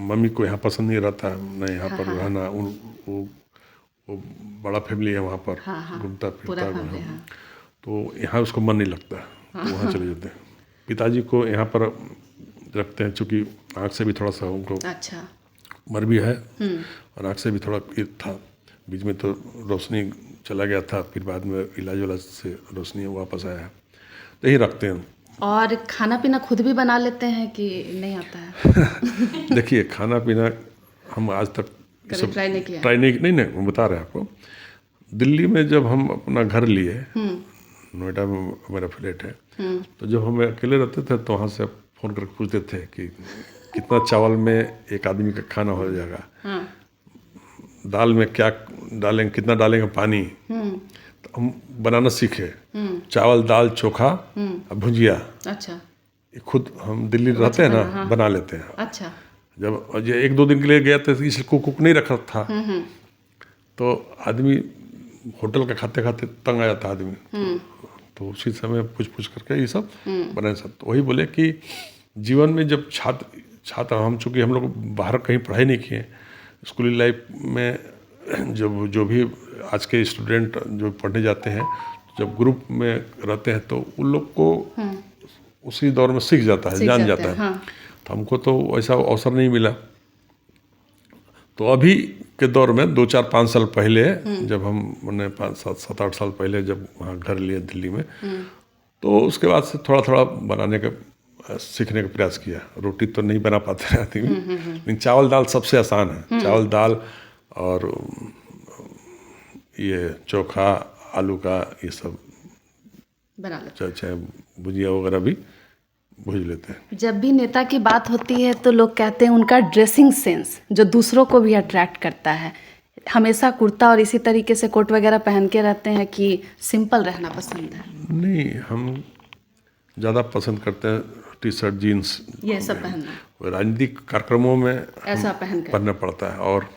मम्मी को यहाँ पसंद नहीं रहता है, न यहाँ पर रहना। वो बड़ा फैमिली है वहाँ पर, घूमता फिरता है, तो यहाँ उसको मन नहीं लगता, तो वहाँ चले जाते हैं। पिताजी को यहाँ पर रखते हैं, चूँकि आँख से भी थोड़ा सा उनको अच्छा उम्र भी है और आँख से भी थोड़ा ये था। बीच में तो रोशनी चला गया था, फिर बाद में इलाज वाला से रोशनी वापस आया है, तो यही रखते हैं। और खाना पीना खुद भी बना लेते हैं कि नहीं आता है? देखिए, खाना पीना हम आज तक कभी ट्राई नहीं किया? नहीं, मैं बता रहे हैं आपको। दिल्ली में जब हम अपना घर लिए, नोएडा में मेरा फ्लैट है, तो जब हम अकेले रहते थे तो वहाँ से फ़ोन करके पूछते थे कि कितना चावल में एक आदमी का खाना हो जाएगा, दाल में क्या डालेंगे, कितना डालेंगे पानी। तो हम बनाना सीखे, चावल दाल चोखा और भुजिया। अच्छा। ये खुद हम दिल्ली रहते हैं ना, बना लेते हैं। अच्छा। जब ये 1-2 दिन के लिए गया था, इसलिए कुक नहीं रखा था, तो आदमी होटल का खाते खाते तंग आ जाता आदमी। तो उसी समय पूछ करके ये सब बनाए सब। तो वही बोले कि जीवन में जब छात्र हम, चूँकि हम लोग बाहर कहीं पढ़ाई नहीं किए, स्कूली लाइफ में जब जो भी आज के स्टूडेंट जो पढ़ने जाते हैं, जब ग्रुप में रहते हैं तो उन लोग को उसी दौर में सीख जाता है, जान जाता है। तो हमको तो ऐसा अवसर नहीं मिला। तो अभी के दौर में 2-4-5 साल पहले, जब मैंने 5-7-8 साल पहले जब वहाँ घर लिए दिल्ली में, तो उसके बाद से थोड़ा थोड़ा बनाने का सीखने का प्रयास किया। रोटी तो नहीं बना पाते रहती, लेकिन चावल दाल सबसे आसान है। चावल दाल और ये चोखा आलू का ये सब बना लेते, चाहे भुजिया वगैरह भी भूज लेते हैं। जब भी नेता की बात होती है तो लोग कहते हैं उनका ड्रेसिंग सेंस जो दूसरों को भी अट्रैक्ट करता है। हमेशा कुर्ता और इसी तरीके से कोट वगैरह पहन के रहते हैं कि सिंपल रहना पसंद है? नहीं, हम ज़्यादा पसंद करते हैं टी शर्ट जीन्स ये सब पहनना। राजनीतिक कार्यक्रमों में ऐसा पहनना पड़ता है, और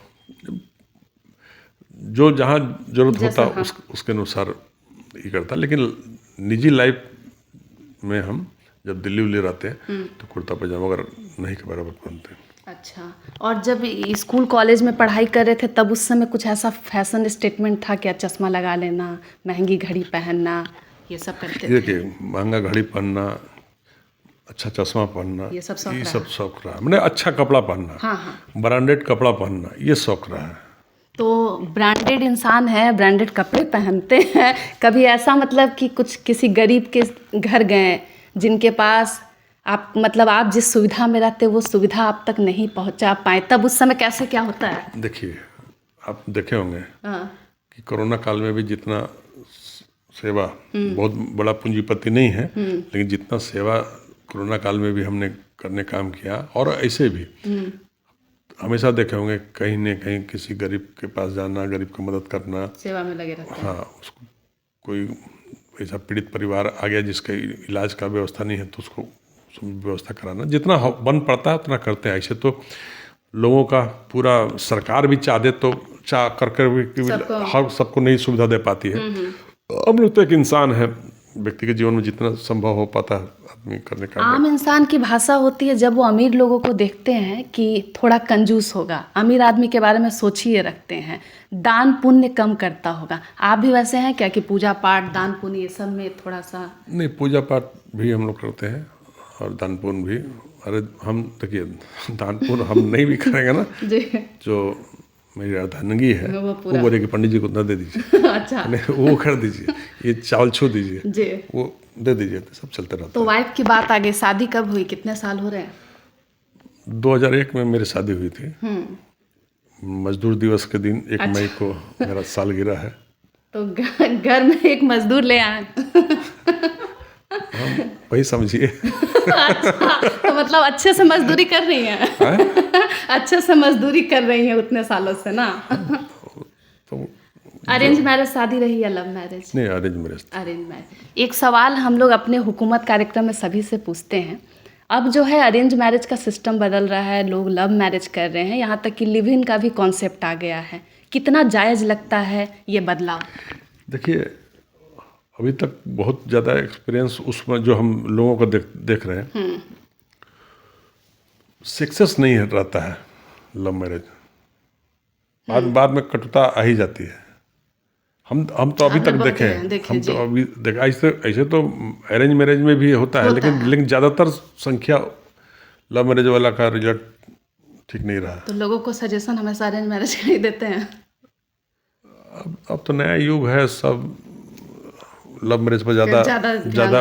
जो जहाँ जरूरत होता है उसके अनुसार ये करता है। लेकिन निजी लाइफ में हम जब दिल्ली उल्ली रहते हैं तो कुर्ता पजामा वगैरह नहीं के बराबर पहनते हैं। अच्छा। और जब स्कूल कॉलेज में पढ़ाई कर रहे थे तब उस समय कुछ ऐसा फैशन स्टेटमेंट था क्या? चश्मा लगा लेना, महंगी घड़ी पहनना, ये सब करते थे? देखिए, महंगा घड़ी पहनना, अच्छा चश्मा पहनना, ये सब शौक रहा है। मैंने अच्छा कपड़ा पहनना, ब्रांडेड कपड़ा पहनना, ये शौक रहा है। तो ब्रांडेड इंसान है, ब्रांडेड कपड़े पहनते हैं, कभी ऐसा मतलब कि कुछ किसी गरीब के घर गए जिनके पास आप मतलब आप जिस सुविधा में रहते वो सुविधा आप तक नहीं पहुंचा पाए, तब उस समय कैसे क्या होता है? देखिए, आप देखे होंगे कि कोरोना काल में भी जितना सेवा, बहुत बड़ा पूंजीपति नहीं है, लेकिन जितना सेवा कोरोना काल में भी हमने करने काम किया, और ऐसे भी हमेशा देखे होंगे कहीं न कहीं किसी गरीब के पास जाना, गरीब की मदद करना, सेवा में लगे रहते हैं। हाँ, उसको कोई ऐसा पीड़ित परिवार आ गया जिसके इलाज का व्यवस्था नहीं है तो उसको व्यवस्था कराना, जितना बन पड़ता है उतना करते हैं। ऐसे तो लोगों का पूरा सरकार भी चाह दे तो चाह कर भी हर सबको नहीं सुविधा दे पाती है। हम लोग तो एक इंसान है, व्यक्ति के जीवन में जितना संभव हो पाता है आदमी करने का। आम इंसान की भाषा होती है जब वो अमीर लोगों को देखते हैं कि थोड़ा कंजूस होगा, अमीर आदमी के बारे में सोच ही रखते हैं, दान पुण्य कम करता होगा। आप भी वैसे हैं क्या कि पूजा पाठ दान पुण्य ये सब में थोड़ा सा? नहीं, पूजा पाठ भी हम लोग करते हैं और दान पुण्य भी। अरे हम देखिए, दान पुण्य हम नहीं भी करेंगे ना जी। जो मेरी अर्धांगिनी है वो बोले कि पंडित जी को ना दे दीजिए। अच्छा। वो कर दीजिए, ये चावल छू दीजिए जी, वो दे दीजिए, तो सब चलते रहता तो वाइफ की बात आ गई, शादी कब हुई, कितने साल हो रहे हैं? 2001 में मेरी शादी हुई थी। मजदूर दिवस के दिन 1 मई को मेरा सालगिरह है। तो घर में एक मजदूर ले आए। हम वही समझिए। अच्छा, तो मतलब अच्छे से मजदूरी कर रही हैं। अच्छे से मजदूरी कर रही हैं उतने सालों से ना। तो अरेंज मैरिज शादी रही या लव मैरिज? नहीं, अरेंज मैरिज। Arrange marriage. एक सवाल हम लोग अपने हुकूमत कार्यक्रम में सभी से पूछते हैं, अब जो है अरेंज मैरिज का सिस्टम बदल रहा है, लोग लव मैरिज कर रहे हैं, यहाँ तक कि लिव इन का भी कॉन्सेप्ट आ गया है, कितना जायज़ लगता है ये बदलाव? देखिए, अभी तक बहुत ज़्यादा एक्सपीरियंस उसमें जो हम लोगों को देख रहे हैं, सक्सेस नहीं रहता है लव मैरिज। बाद में कटुता आ ही जाती है। हम तो अभी तक देखे हैं, हम तो अभी देखे। ऐसे तो अरेंज मैरिज में भी होता है, लेकिन ज़्यादातर संख्या लव मैरिज वाला का रिजल्ट ठीक नहीं रहा। तो लोगों को सजेशन हमेशा अरेंज मैरिज का ही देते हैं। अब तो नया युग है, सब लव मैरिज पर ज़्यादा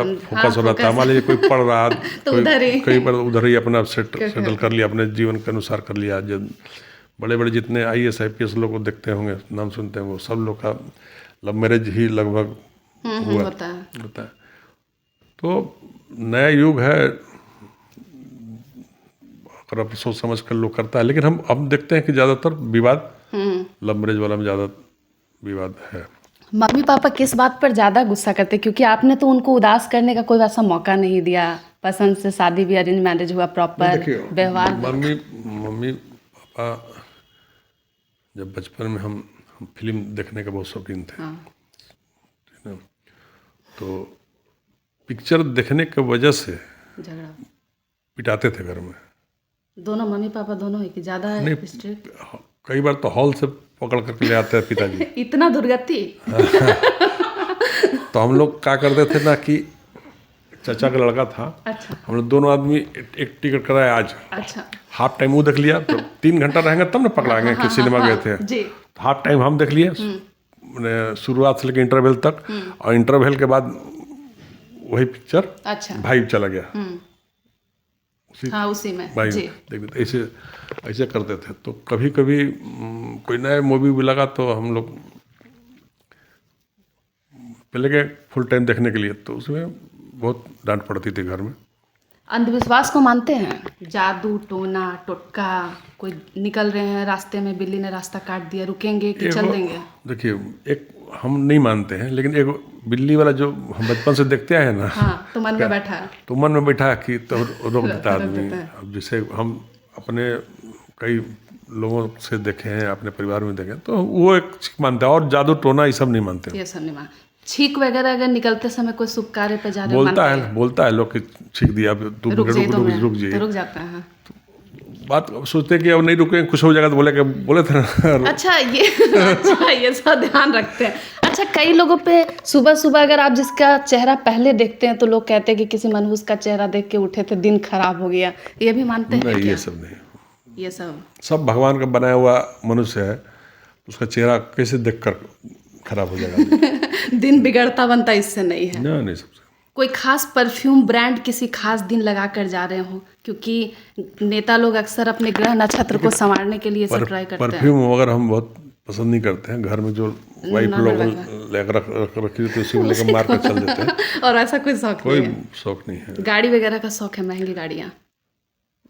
फोकस हो रहा था। मान लीजिए कोई पढ़ रहा तो कहीं पर उधर ही अपना सेटल कर लिया, अपने जीवन के अनुसार कर लिया। जब बड़े बड़े जितने IAS IPS लोग को देखते होंगे, नाम सुनते हैं, वो सब लोग का लव मैरिज ही लगभग होता है। तो नया युग है, अगर आप सोच समझ कर लोग करता है। लेकिन हम अब देखते हैं कि ज़्यादातर विवाद लव मैरिज वाला में ज़्यादा विवाद है। मम्मी पापा किस बात पर ज़्यादा गुस्सा करते? क्योंकि आपने तो उनको उदास करने का कोई वैसा मौका नहीं दिया, पसंद से शादी भी अरेंज मैरिज हुआ, प्रॉपर व्यवहार। मम्मी पापा जब बचपन में हम फिल्म देखने का बहुत शौकीन थे, ठीक ना, तो पिक्चर देखने की वजह से झगड़ा पिटाते थे घर में। दोनों मम्मी पापा दोनों ही कि ज़्यादा स्ट्रिक्ट? कई बार तो हॉल से पकड़ करके ले आते हैं पिताजी। इतना दुर्गति। तो हम लोग क्या करते थे ना कि चाचा का लड़का था, अच्छा, हम लोग दोनों आदमी एक टिकट कराए आज। अच्छा, हाफ टाइम वो देख लिया, तो 3 घंटा रहेंगे तब ना पकड़ाएंगे कि सिनेमा गए थे। जी। तो हाफ टाइम हम देख लिए, शुरुआत से लेकर इंटरवल तक, और इंटरवल के बाद वही पिक्चर अच्छा, भाई चला गया उसी में भाई जी। देख देते, ऐसे करते थे। तो कभी कभी कोई नया मूवी भी लगा तो हम लोग पहले गए फुल टाइम देखने के लिए, तो उसमें बहुत डांट पड़ती थी घर में। अंधविश्वास को मानते हैं? जादू टोना टोटका, कोई निकल रहे हैं रास्ते में, बिल्ली ने रास्ता काट दिया, रुकेंगे कि चल देंगे? देखिए, एक हम नहीं मानते हैं, लेकिन एक बिल्ली वाला जो हम बचपन से देखते आए हैं ना, तो मन में बैठा है, तो मन में बैठा कि तो रोक देता आदमी। अब जैसे हम अपने कई लोगों से देखे हैं, अपने परिवार में देखे, तो वो एक मानता है, और जादू टोना ये सब नहीं मानते। ये सब नहीं मानते। छींक वगैरह अगर निकलते समय कोई शुभ कार्य पे जा रहे बोलता है लोग कि छींक दिया, तुम रुक जाइए, रुक जाता है। बात सोचते हैं कि अब नहीं रुकेंगे, कुछ हो जाएगा, तो बोले थे ना। अच्छा, ये सब ध्यान रखते हैं। अच्छा, कई लोगों पे सुबह सुबह अगर आप जिसका चेहरा पहले देखते हैं तो लोग कहते हैं कि किसी मनहूस का चेहरा देख के उठे थे, दिन खराब हो गया, ये भी मानते हैं? नहीं, ये सब नहीं। ये सब भगवान का बनाया हुआ मनुष्य है, उसका चेहरा कैसे देखकर खराब हो जाएगा? दिन बिगड़ता बनता इससे नहीं है। नहीं, सबसे कोई खास परफ्यूम ब्रांड किसी खास दिन लगा कर जा रहे हो? क्योंकि नेता लोग अक्सर अपने ग्रह नक्षत्र को संवारने के लिए सब ट्राई करते हैं। परफ्यूम वगैरह हम बहुत पसंद नहीं करते हैं। घर में जो वाइफ लोग रखी होती है उसी को लेकर मार कर चल देते हैं। और ऐसा कोई शौक नहीं है? शौक नहीं है। गाड़ी वगैरह का शौक है? महंगी गाड़ियाँ?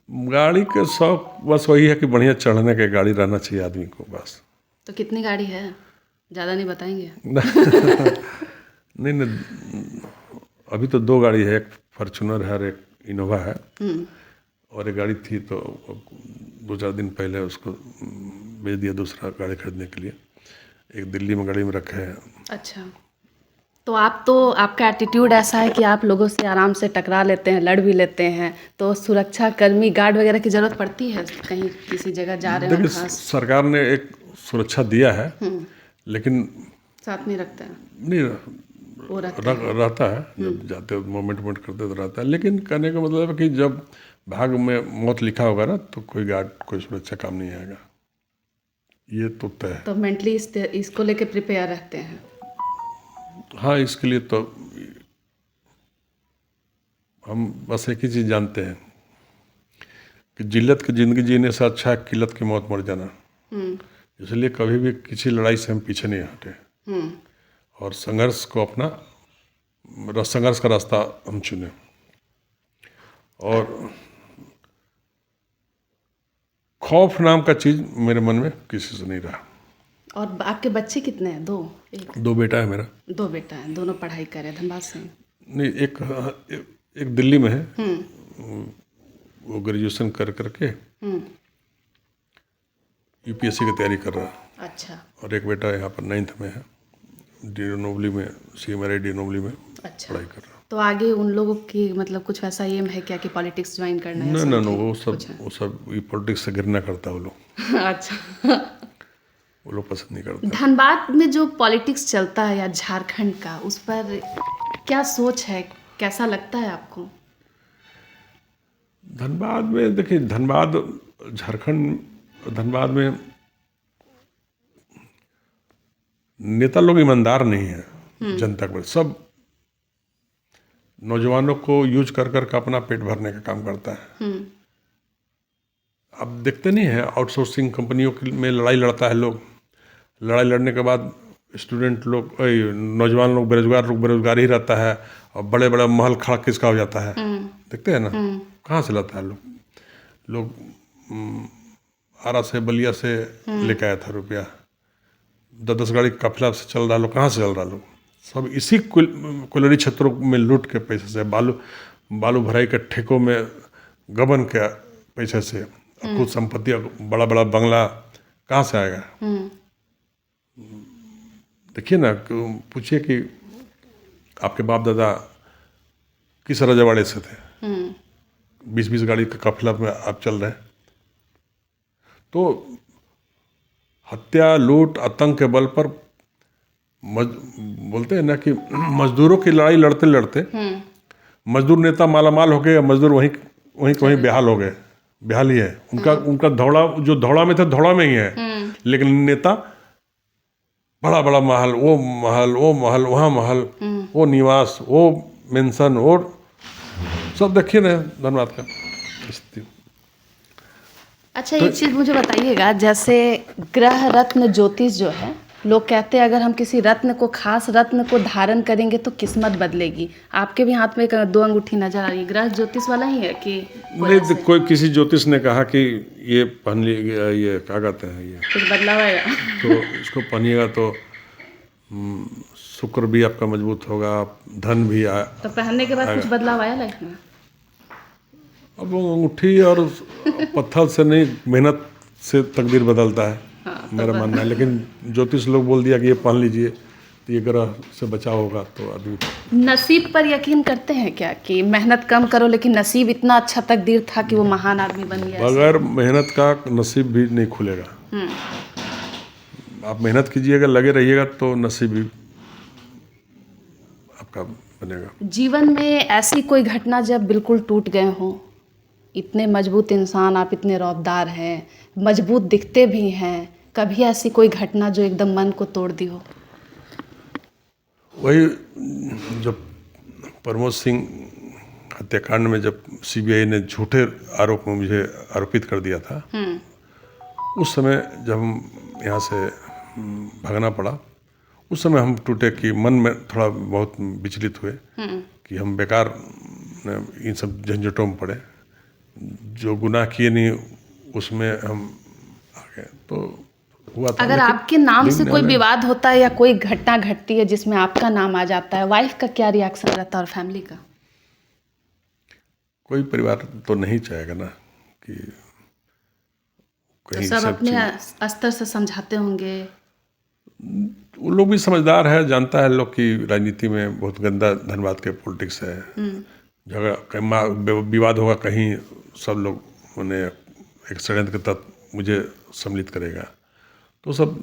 गाड़ी का शौक बस वही है कि बढ़िया चढ़ने के गाड़ी रहना चाहिए आदमी को, बस। तो कितनी गाड़ी है? ज़्यादा नहीं बताएंगे? नहीं, अभी तो 2 गाड़ी है, एक फॉर्च्यूनर है और एक इनोवा है। और एक गाड़ी थी तो 2-4 दिन पहले उसको बेच दिया दूसरा गाड़ी खरीदने के लिए। एक दिल्ली में गाड़ी में रखे हैं। अच्छा, तो आपका एटीट्यूड ऐसा है कि आप लोगों से आराम से टकरा लेते हैं, लड़ भी लेते हैं, तो सुरक्षा कर्मी गार्ड वगैरह की ज़रूरत पड़ती है कहीं किसी जगह जा रहे हैं? देखिए, सरकार ने एक सुरक्षा दिया है, लेकिन साथ नहीं रखते हैं? नहीं, वो रहता है, जब जाते हो मूवमेंट करते तो रहता है। लेकिन कहने का मतलब है कि जब भाग में मौत लिखा होगा ना, तो कोई गार्ड, कोई सुरक्षा काम नहीं आएगा, ये तो तय है। तो मेंटली इसको लेके प्रिपेयर रहते हैं? हाँ, इसके लिए तो हम बस एक ही चीज़ जानते हैं कि जिल्लत की ज़िंदगी जीने से अच्छा है किल्लत की मौत मर जाना। इसलिए कभी भी किसी लड़ाई से हम पीछे नहीं हटे। और संघर्ष को अपना संघर्ष का रास्ता हम चुने। और खौफ नाम का चीज़ मेरे मन में किसी से नहीं रहा। और आपके बच्चे कितने हैं? 2? 1? 2 बेटा है मेरा। 2 बेटा हैं, दोनों पढ़ाई कर रहे हैं धनबाद से? नहीं, एक दिल्ली में है, वो ग्रेजुएशन कर करके यूपीएससी की तैयारी कर रहा है। अच्छा। और एक बेटा यहाँ पर 9th में है, डिनोबली में, CMRI डिनोबली में अच्छा। पढ़ाई कर रहा है। तो आगे उन लोगों की मतलब कुछ वैसा एम है क्या कि पॉलिटिक्स ज्वाइन करना है? ना, वो सब ये पॉलिटिक्स से घृणा करता है वो लोग। अच्छा। वो लोग पसंद नहीं करते। धनबाद में जो पॉलिटिक्स चलता है या झारखंड का, उस पर क्या सोच है, कैसा लगता है आपको? धनबाद में देखिए, धनबाद में नेता लोग ईमानदार नहीं है जनता को। सब नौजवानों को यूज कर कर के अपना पेट भरने का काम करता है। अब देखते नहीं है, आउटसोर्सिंग कंपनियों में लड़ाई लड़ता है लोग। लड़ाई लड़ने के बाद स्टूडेंट लोग, नौजवान लोग, बेरोजगार ही रहता है। और बड़े बड़े महल खड़ा किसका हो जाता है, देखते हैं ना। कहाँ से लाता है लोग आरा से, बलिया से लेके आया था रुपया। 10 गाड़ी का काफिला से चल रहा लोग, कहाँ से चल रहा लोग? सब इसी कोयलरी क्षेत्रों में लूट के पैसे से, बालू भराई के ठेकों में गबन के पैसे से, कुछ संपत्ति, बड़ा बड़ा बंगला कहाँ से आएगा? देखिए ना, पूछिए कि आपके बाप दादा किस रजवाड़े से थे? 20 गाड़ी का काफिला में आप चल रहे हैं। तो हत्या, लूट, आतंक के बल पर बोलते हैं ना कि मजदूरों की लड़ाई लड़ते लड़ते मजदूर नेता मालामाल हो गए, मजदूर वहीं बेहाल हो गए। बेहाल ही है उनका धौड़ा, जो धौड़ा में थे धौड़ा में ही है। लेकिन नेता बड़ा बड़ा महल, वो वहाँ महल, वो निवास, वो मेंशन, और सब देखिए ना धनबाद का स्थिति। अच्छा, एक चीज़ मुझे बताइएगा, जैसे ग्रह रत्न ज्योतिष जो है, लोग कहते हैं अगर हम किसी रत्न को, खास रत्न को धारण करेंगे तो किस्मत बदलेगी। आपके भी हाथ में 2 अंगूठी नजर आ रही है, ग्रह ज्योतिष वाला ही है कि नहीं? कोई किसी ज्योतिष ने कहा कि ये पहन लीजिए, ये क्या कहते हैं, ये कुछ बदलाव आएगा तो इसको पहनिएगा तो शुक्र भी आपका मजबूत होगा, धन भी तो पहनने के बाद कुछ बदलाव आया लाइफ में? अब वो अंगूठी और पत्थर से नहीं, मेहनत से तकदीर बदलता है। मेरा मानना है। लेकिन ज्योतिष लोग बोल दिया कि ये पहन लीजिए तो ये ग्रह से बचाव होगा, तो अभी नसीब पर यकीन करते हैं क्या कि मेहनत कम करो लेकिन नसीब इतना अच्छा तकदीर था कि वो महान आदमी बन गया? बगैर मेहनत का नसीब भी नहीं खुलेगा। आप मेहनत कीजिएगा, लगे रहिएगा, तो नसीब भी आपका बनेगा। जीवन में ऐसी कोई घटना जब बिल्कुल टूट गए हो, इतने मजबूत इंसान आप, इतने रौबदार हैं, मजबूत दिखते भी हैं, कभी ऐसी कोई घटना जो एकदम मन को तोड़ दी हो? वही जब प्रमोद सिंह हत्याकांड में जब CBI ने झूठे आरोप में मुझे आरोपित कर दिया था, उस समय जब हम यहाँ से भागना पड़ा, उस समय हम टूटे कि मन में थोड़ा बहुत विचलित हुए कि हम बेकार इन सब झंझटों में पड़े, जो गुनाह किए नहीं उसमें हम आ गए। तो हुआ था। अगर आपके नाम से कोई विवाद होता है या कोई घटना घटती है जिसमें आपका नाम आ जाता है, वाइफ का क्या रिएक्शन रहता है और फैमिली का? कोई परिवार तो नहीं चाहेगा ना कि तो सब अपने स्तर से समझाते होंगे। वो लोग भी समझदार है, जानता है लोग कि राजनीति में बहुत गंदा धनबाद के पॉलिटिक्स है। झगड़ा विवाद होगा कहीं, सब लोग उन्हें एक षड्यंत्र के तहत मुझे सम्मिलित करेगा। तो सब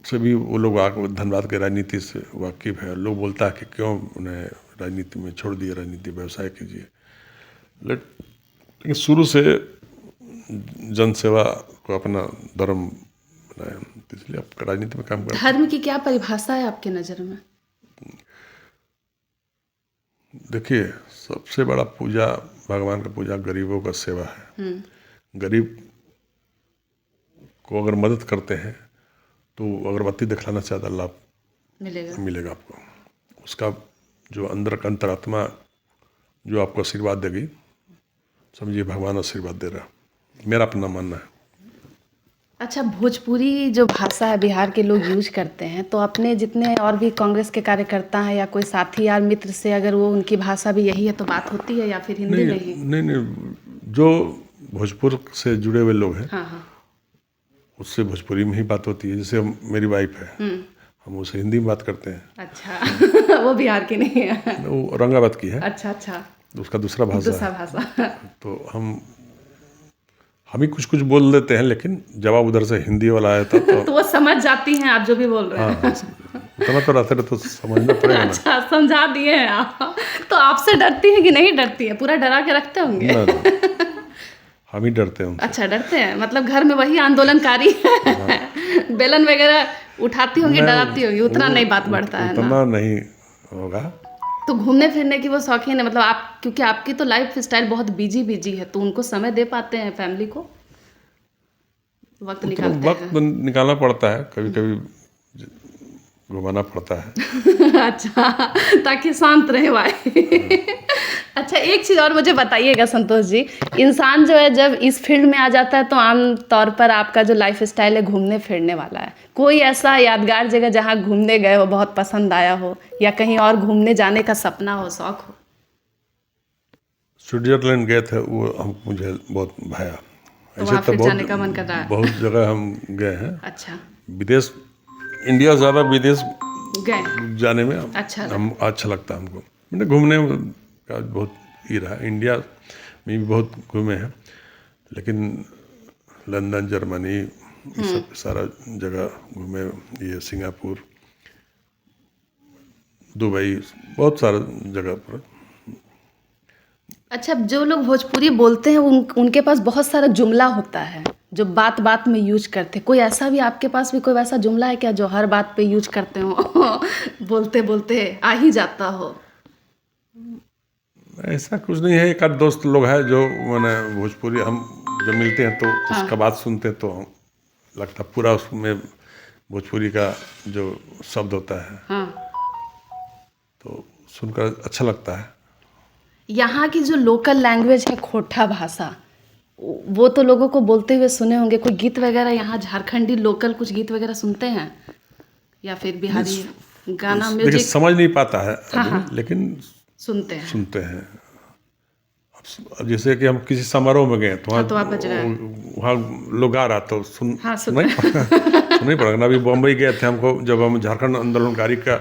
से भी वो लोग धनबाद के राजनीति से वाकिफ है। लोग बोलता है कि क्यों उन्हें राजनीति में छोड़ दिए, राजनीति व्यवसाय कीजिए। लेकिन शुरू से जनसेवा को अपना धर्म बनाया, इसलिए आप राजनीति में काम करते। धर्म की क्या परिभाषा है आपके नज़र में? देखिए, सबसे बड़ा पूजा, भगवान का पूजा गरीबों का सेवा है। गरीब को अगर मदद करते हैं तो अगरबत्ती दिखलाना से ज़्यादा लाभ मिलेगा आपको। उसका जो अंदर का अंतरात्मा जो आपको आशीर्वाद देगी, समझिए भगवान आशीर्वाद दे रहा, मेरा अपना मानना है। अच्छा, भोजपुरी जो भाषा है बिहार के लोग यूज करते हैं, तो अपने जितने और भी कांग्रेस के कार्यकर्ता हैं या कोई साथी यार मित्र से अगर वो उनकी भाषा भी यही है तो बात होती है या फिर हिंदी में ही? नहीं, जो भोजपुर से जुड़े हुए लोग हैं हाँ हाँ। उससे भोजपुरी में ही बात होती है। जैसे मेरी वाइफ है, हम उससे हिंदी में बात करते हैं। अच्छा वो बिहार की नहीं है? वो औरंगाबाद की है। अच्छा अच्छा, उसका दूसरा भाषा दूसरा है। भाषा। तो हम ही कुछ कुछ बोल देते हैं, लेकिन जवाब उधर से हिंदी वाला आया था तो तो वो समझ जाती हैं आप जो भी बोल रहे हैं? हाँ, उतना तो रहते तो समझना पड़ेगा ना। अच्छा, समझा दिए हैं आप। तो आपसे डरती है कि नहीं डरती है? पूरा डरा के रखते होंगे। ना, हम ही डरते हैं उनसे। अच्छा, डरते हैं, मतलब घर में वही आंदोलनकारी है। बेलन वगैरह उठाती होंगी, डराती होंगी, उतना नहीं बात बढ़ता है ना? उतना नहीं होगा। तो घूमने फिरने की वो शौकीन है, मतलब आप, क्योंकि आपकी तो लाइफ स्टाइल बहुत बिजी है, तो उनको समय दे पाते हैं फैमिली को? वक्त निकालते वक्त निकालना पड़ता है, कभी कभी घुमाना पड़ता है। अच्छा, ताकि शांत रहे भाई। अच्छा, एक चीज़ और मुझे बताइएगा संतोष जी, इंसान जो है जब इस फील्ड में आ जाता है तो आम तौर पर आपका जो लाइफ स्टाइल है घूमने फिरने वाला है। कोई ऐसा यादगार जगह जहाँ घूमने गए हो, बहुत पसंद आया हो, या कहीं और घूमने जाने का सपना हो, शौक हो? स्विट्जरलैंड गए थे, वो मुझे बहुत भाया। तो वहाँ फिर जाने का मन कर रहा है? बहुत जगह हम गए हैं। अच्छा, विदेश, इंडिया से ज़्यादा विदेश गए? जाने में अच्छा अच्छा लगता है हमको। मैंने घूमने का बहुत ही रहा, इंडिया में भी बहुत घूमे हैं, लेकिन लंदन, जर्मनी, ये सब सारा जगह घूमे। ये सिंगापुर, दुबई, बहुत सारा जगह पर। अच्छा, जो लोग भोजपुरी बोलते हैं उनके पास बहुत सारा जुमला होता है जो बात बात में यूज करते। कोई ऐसा भी आपके पास भी कोई वैसा जुमला है क्या जो हर बात पे यूज करते हो? बोलते बोलते आ ही जाता हो? ऐसा कुछ नहीं है, एक आध दोस्त लोग हैं जो मैंने भोजपुरी, हम जब मिलते हैं तो उसका बात सुनते हैं तो लगता पूरा उसमें भोजपुरी का जो शब्द होता है हाँ। तो सुनकर अच्छा लगता है। यहाँ की जो लोकल लैंग्वेज है खोटा भाषा, वो तो लोगों को बोलते हुए सुने होंगे। कोई गीत वगैरह यहाँ झारखंडी लोकल कुछ गीत वगैरह सुनते हैं या फिर बिहारी गाना देखिए, म्यूजिक? समझ नहीं पाता है हाँ, आदमी, हाँ। लेकिन सुनते हैं। अब जैसे कि हम किसी समारोह में गए तो हाँ, तो आप बज रहा है। वहाँ लोग गा रहा तो हाँ, सुनना ही पड़ेगा ना। अभी बम्बई गए थे, हमको जब हम झारखंड आंदोलनकारी का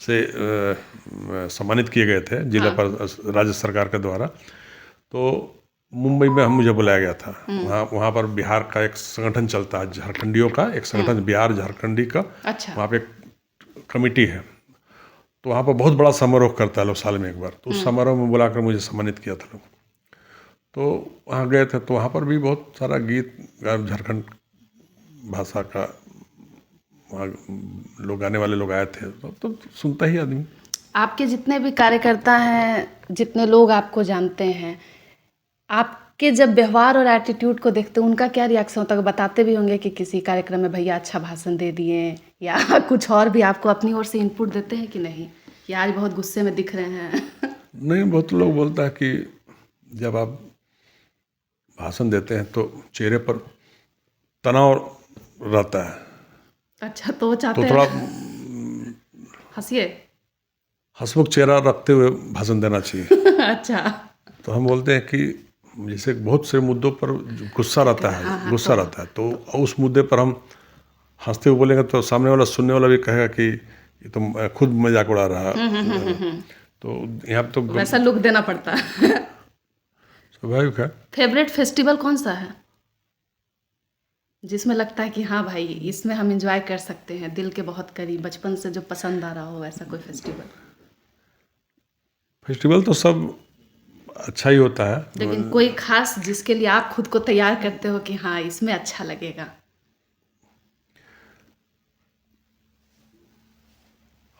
से सम्मानित किए गए थे जिला पर राज्य सरकार के द्वारा, तो मुंबई में मुझे बुलाया गया था। वहाँ पर बिहार का एक संगठन चलता है, झारखंडियों का एक संगठन, बिहार झारखंडी का। अच्छा। वहाँ पे एक कमेटी है, तो वहाँ पर बहुत बड़ा समारोह करता है लोग साल में एक बार। तो उस समारोह में बुलाकर मुझे सम्मानित किया था लोग। तो वहाँ गए थे तो वहाँ पर भी बहुत सारा गीत झारखंड भाषा का वहाँ लोग, गाने वाले लोग आए थे, तो सुनता ही आदमी। आपके जितने भी कार्यकर्ता हैं, जितने लोग आपको जानते हैं, आपके जब व्यवहार और एटीट्यूड को देखते हैं उनका क्या रिएक्शन होता है? बताते भी होंगे कि किसी कार्यक्रम में भैया अच्छा भाषण दे दिए, या कुछ और भी आपको अपनी ओर से इनपुट देते हैं कि नहीं, कि आज बहुत गुस्से में दिख रहे हैं? नहीं, बहुत लोग बोलता है कि जब आप भाषण देते हैं तो चेहरे पर तनाव रहता है। अच्छा, तो वो चाहते तो हैं थोड़ा हंसिए। हंसमुख चेहरा रखते हुए भाषण देना चाहिए। अच्छा। तो हम बोलते हैं कि जैसे बहुत से मुद्दों पर गुस्सा रहता है, गुस्सा रहता है, तो उस मुद्दे पर हम हंसते हुए बोलेंगे तो सामने वाला, सुनने वाला भी कहेगा कि ये तो खुद मजाक उड़ा रहा है। तो यहाँ पे तो वैसा लुक देना पड़ता है। स्वाभाविक है। फेवरेट फेस्टिवल कौन सा है जिसमें लगता है कि हाँ भाई इसमें हम एंजॉय कर सकते हैं, दिल के बहुत करीब, बचपन से जो पसंद आ रहा हो ऐसा कोई फेस्टिवल? फेस्टिवल तो सब अच्छा ही होता है, लेकिन कोई खास जिसके लिए आप खुद को तैयार करते हो कि हाँ इसमें अच्छा लगेगा?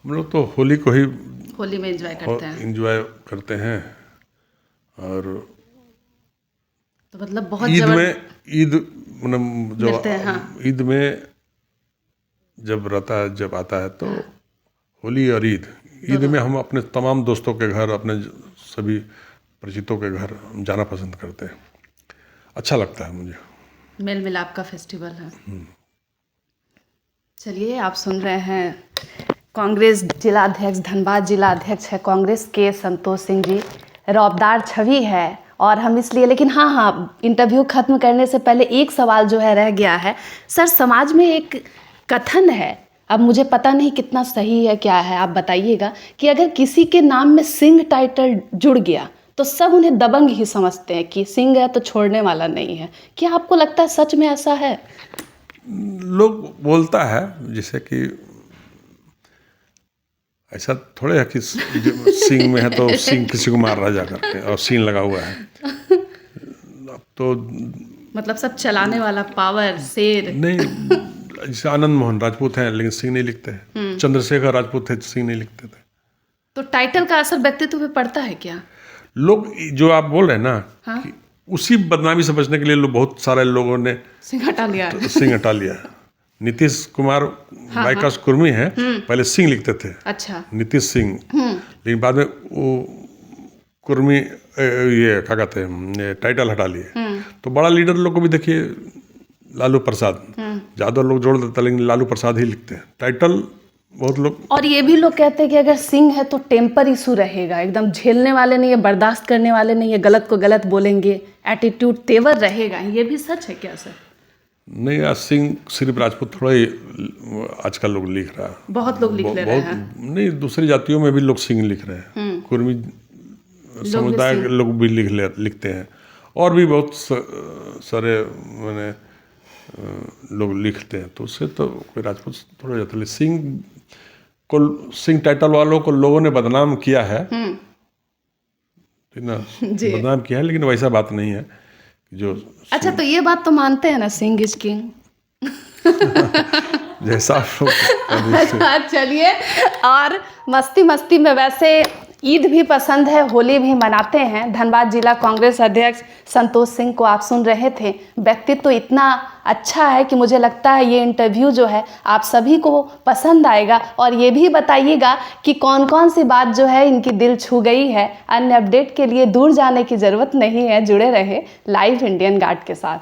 हम लोग तो होली को ही होली में एंजॉय करते हैं। एंजॉय करते हैं। और तो मतलब बहुत ईद मतलब जो मिलते हैं, हाँ। ईद में जब रहता है, जब आता है तो होली और ईद में हम अपने तमाम दोस्तों के घर, अपने सभी परिचितों के घर जाना पसंद करते हैं। अच्छा लगता है मुझे। मेल मिलाप का फेस्टिवल है। चलिए, आप सुन रहे हैं कांग्रेस जिला अध्यक्ष, धनबाद जिला अध्यक्ष है कांग्रेस के संतोष सिंह जी। रौबदार छवि है और हम इसलिए, लेकिन हाँ, इंटरव्यू खत्म करने से पहले एक सवाल जो है रह गया है। सर, समाज में एक कथन है, अब मुझे पता नहीं कितना सही है क्या है, आप बताइएगा, कि अगर किसी के नाम में सिंह टाइटल जुड़ गया तो सब उन्हें दबंग ही समझते हैं कि सिंह है तो छोड़ने वाला नहीं है। क्या आपको लगता है सच में ऐसा है? लोग बोलता है जैसे कि ऐसा थोड़े है कि सिंह में है तो सिंह किसी को मार रहा जा करके और सीन लगा हुआ है। अब तो मतलब सब चलाने वाला पावर शेर नहीं, जैसे आनंद मोहन राजपूत हैं लेकिन सिंह नहीं लिखते हैं, चंद्रशेखर राजपूत थे, सिंह नहीं लिखते थे। तो टाइटल का असर व्यक्तित्व पे पड़ता है क्या? लोग जो आप बोल रहे हैं ना, हाँ? कि उसी बदनामी से बचने के लिए बहुत सारे लोगों ने सिंह हटा लिया। सिंह हटा लिया। नीतीश कुमार बाइकास कुर्मी हैं, पहले सिंह लिखते थे। अच्छा। नीतीश सिंह, लेकिन बाद में वो कुर्मी ये क्या कहते हैं टाइटल हटा लिए। तो बड़ा लीडर लोग को भी देखिए, लालू प्रसाद, ज़्यादा लोग जोड़ देते लेकिन लालू प्रसाद ही लिखते हैं टाइटल, बहुत लोग। और ये भी लोग कहते हैं कि अगर सिंह है तो टेम्पर इशू रहेगा, एकदम झेलने वाले नहीं है, बर्दाश्त करने वाले नहीं है, गलत को गलत बोलेंगे, एटीट्यूड तेवर रहेगा। ये भी सच है क्या सर? नहीं, आज सिंह सिर्फ राजपूत थोड़ा ही आजकल लोग लिख रहा है, बहुत लोग लिख ले रहे हैं। नहीं, दूसरी जातियों में भी लोग सिंह लिख रहे हैं, कुर्मी समुदाय के लोग भी लिखते हैं, और भी बहुत सारे मैंने लोग लिखते हैं। तो उससे तो कोई राजपूत थोड़ा जाता है। सिंह टाइटल वालों को लोगों ने बदनाम किया है, ना बदनाम किया है, लेकिन वैसा बात नहीं है जो। अच्छा, तो ये बात तो मानते हैं ना, सिंह इज किंग? जैसा चलिए, और मस्ती मस्ती में वैसे ईद भी पसंद है, होली भी मनाते हैं। धनबाद जिला कांग्रेस अध्यक्ष संतोष सिंह को आप सुन रहे थे। व्यक्तित्व तो इतना अच्छा है कि मुझे लगता है ये इंटरव्यू जो है आप सभी को पसंद आएगा। और ये भी बताइएगा कि कौन कौन सी बात जो है इनकी दिल छू गई है। अन्य अपडेट के लिए दूर जाने की ज़रूरत नहीं है, जुड़े रहे लाइव इंडियन गार्ड के साथ।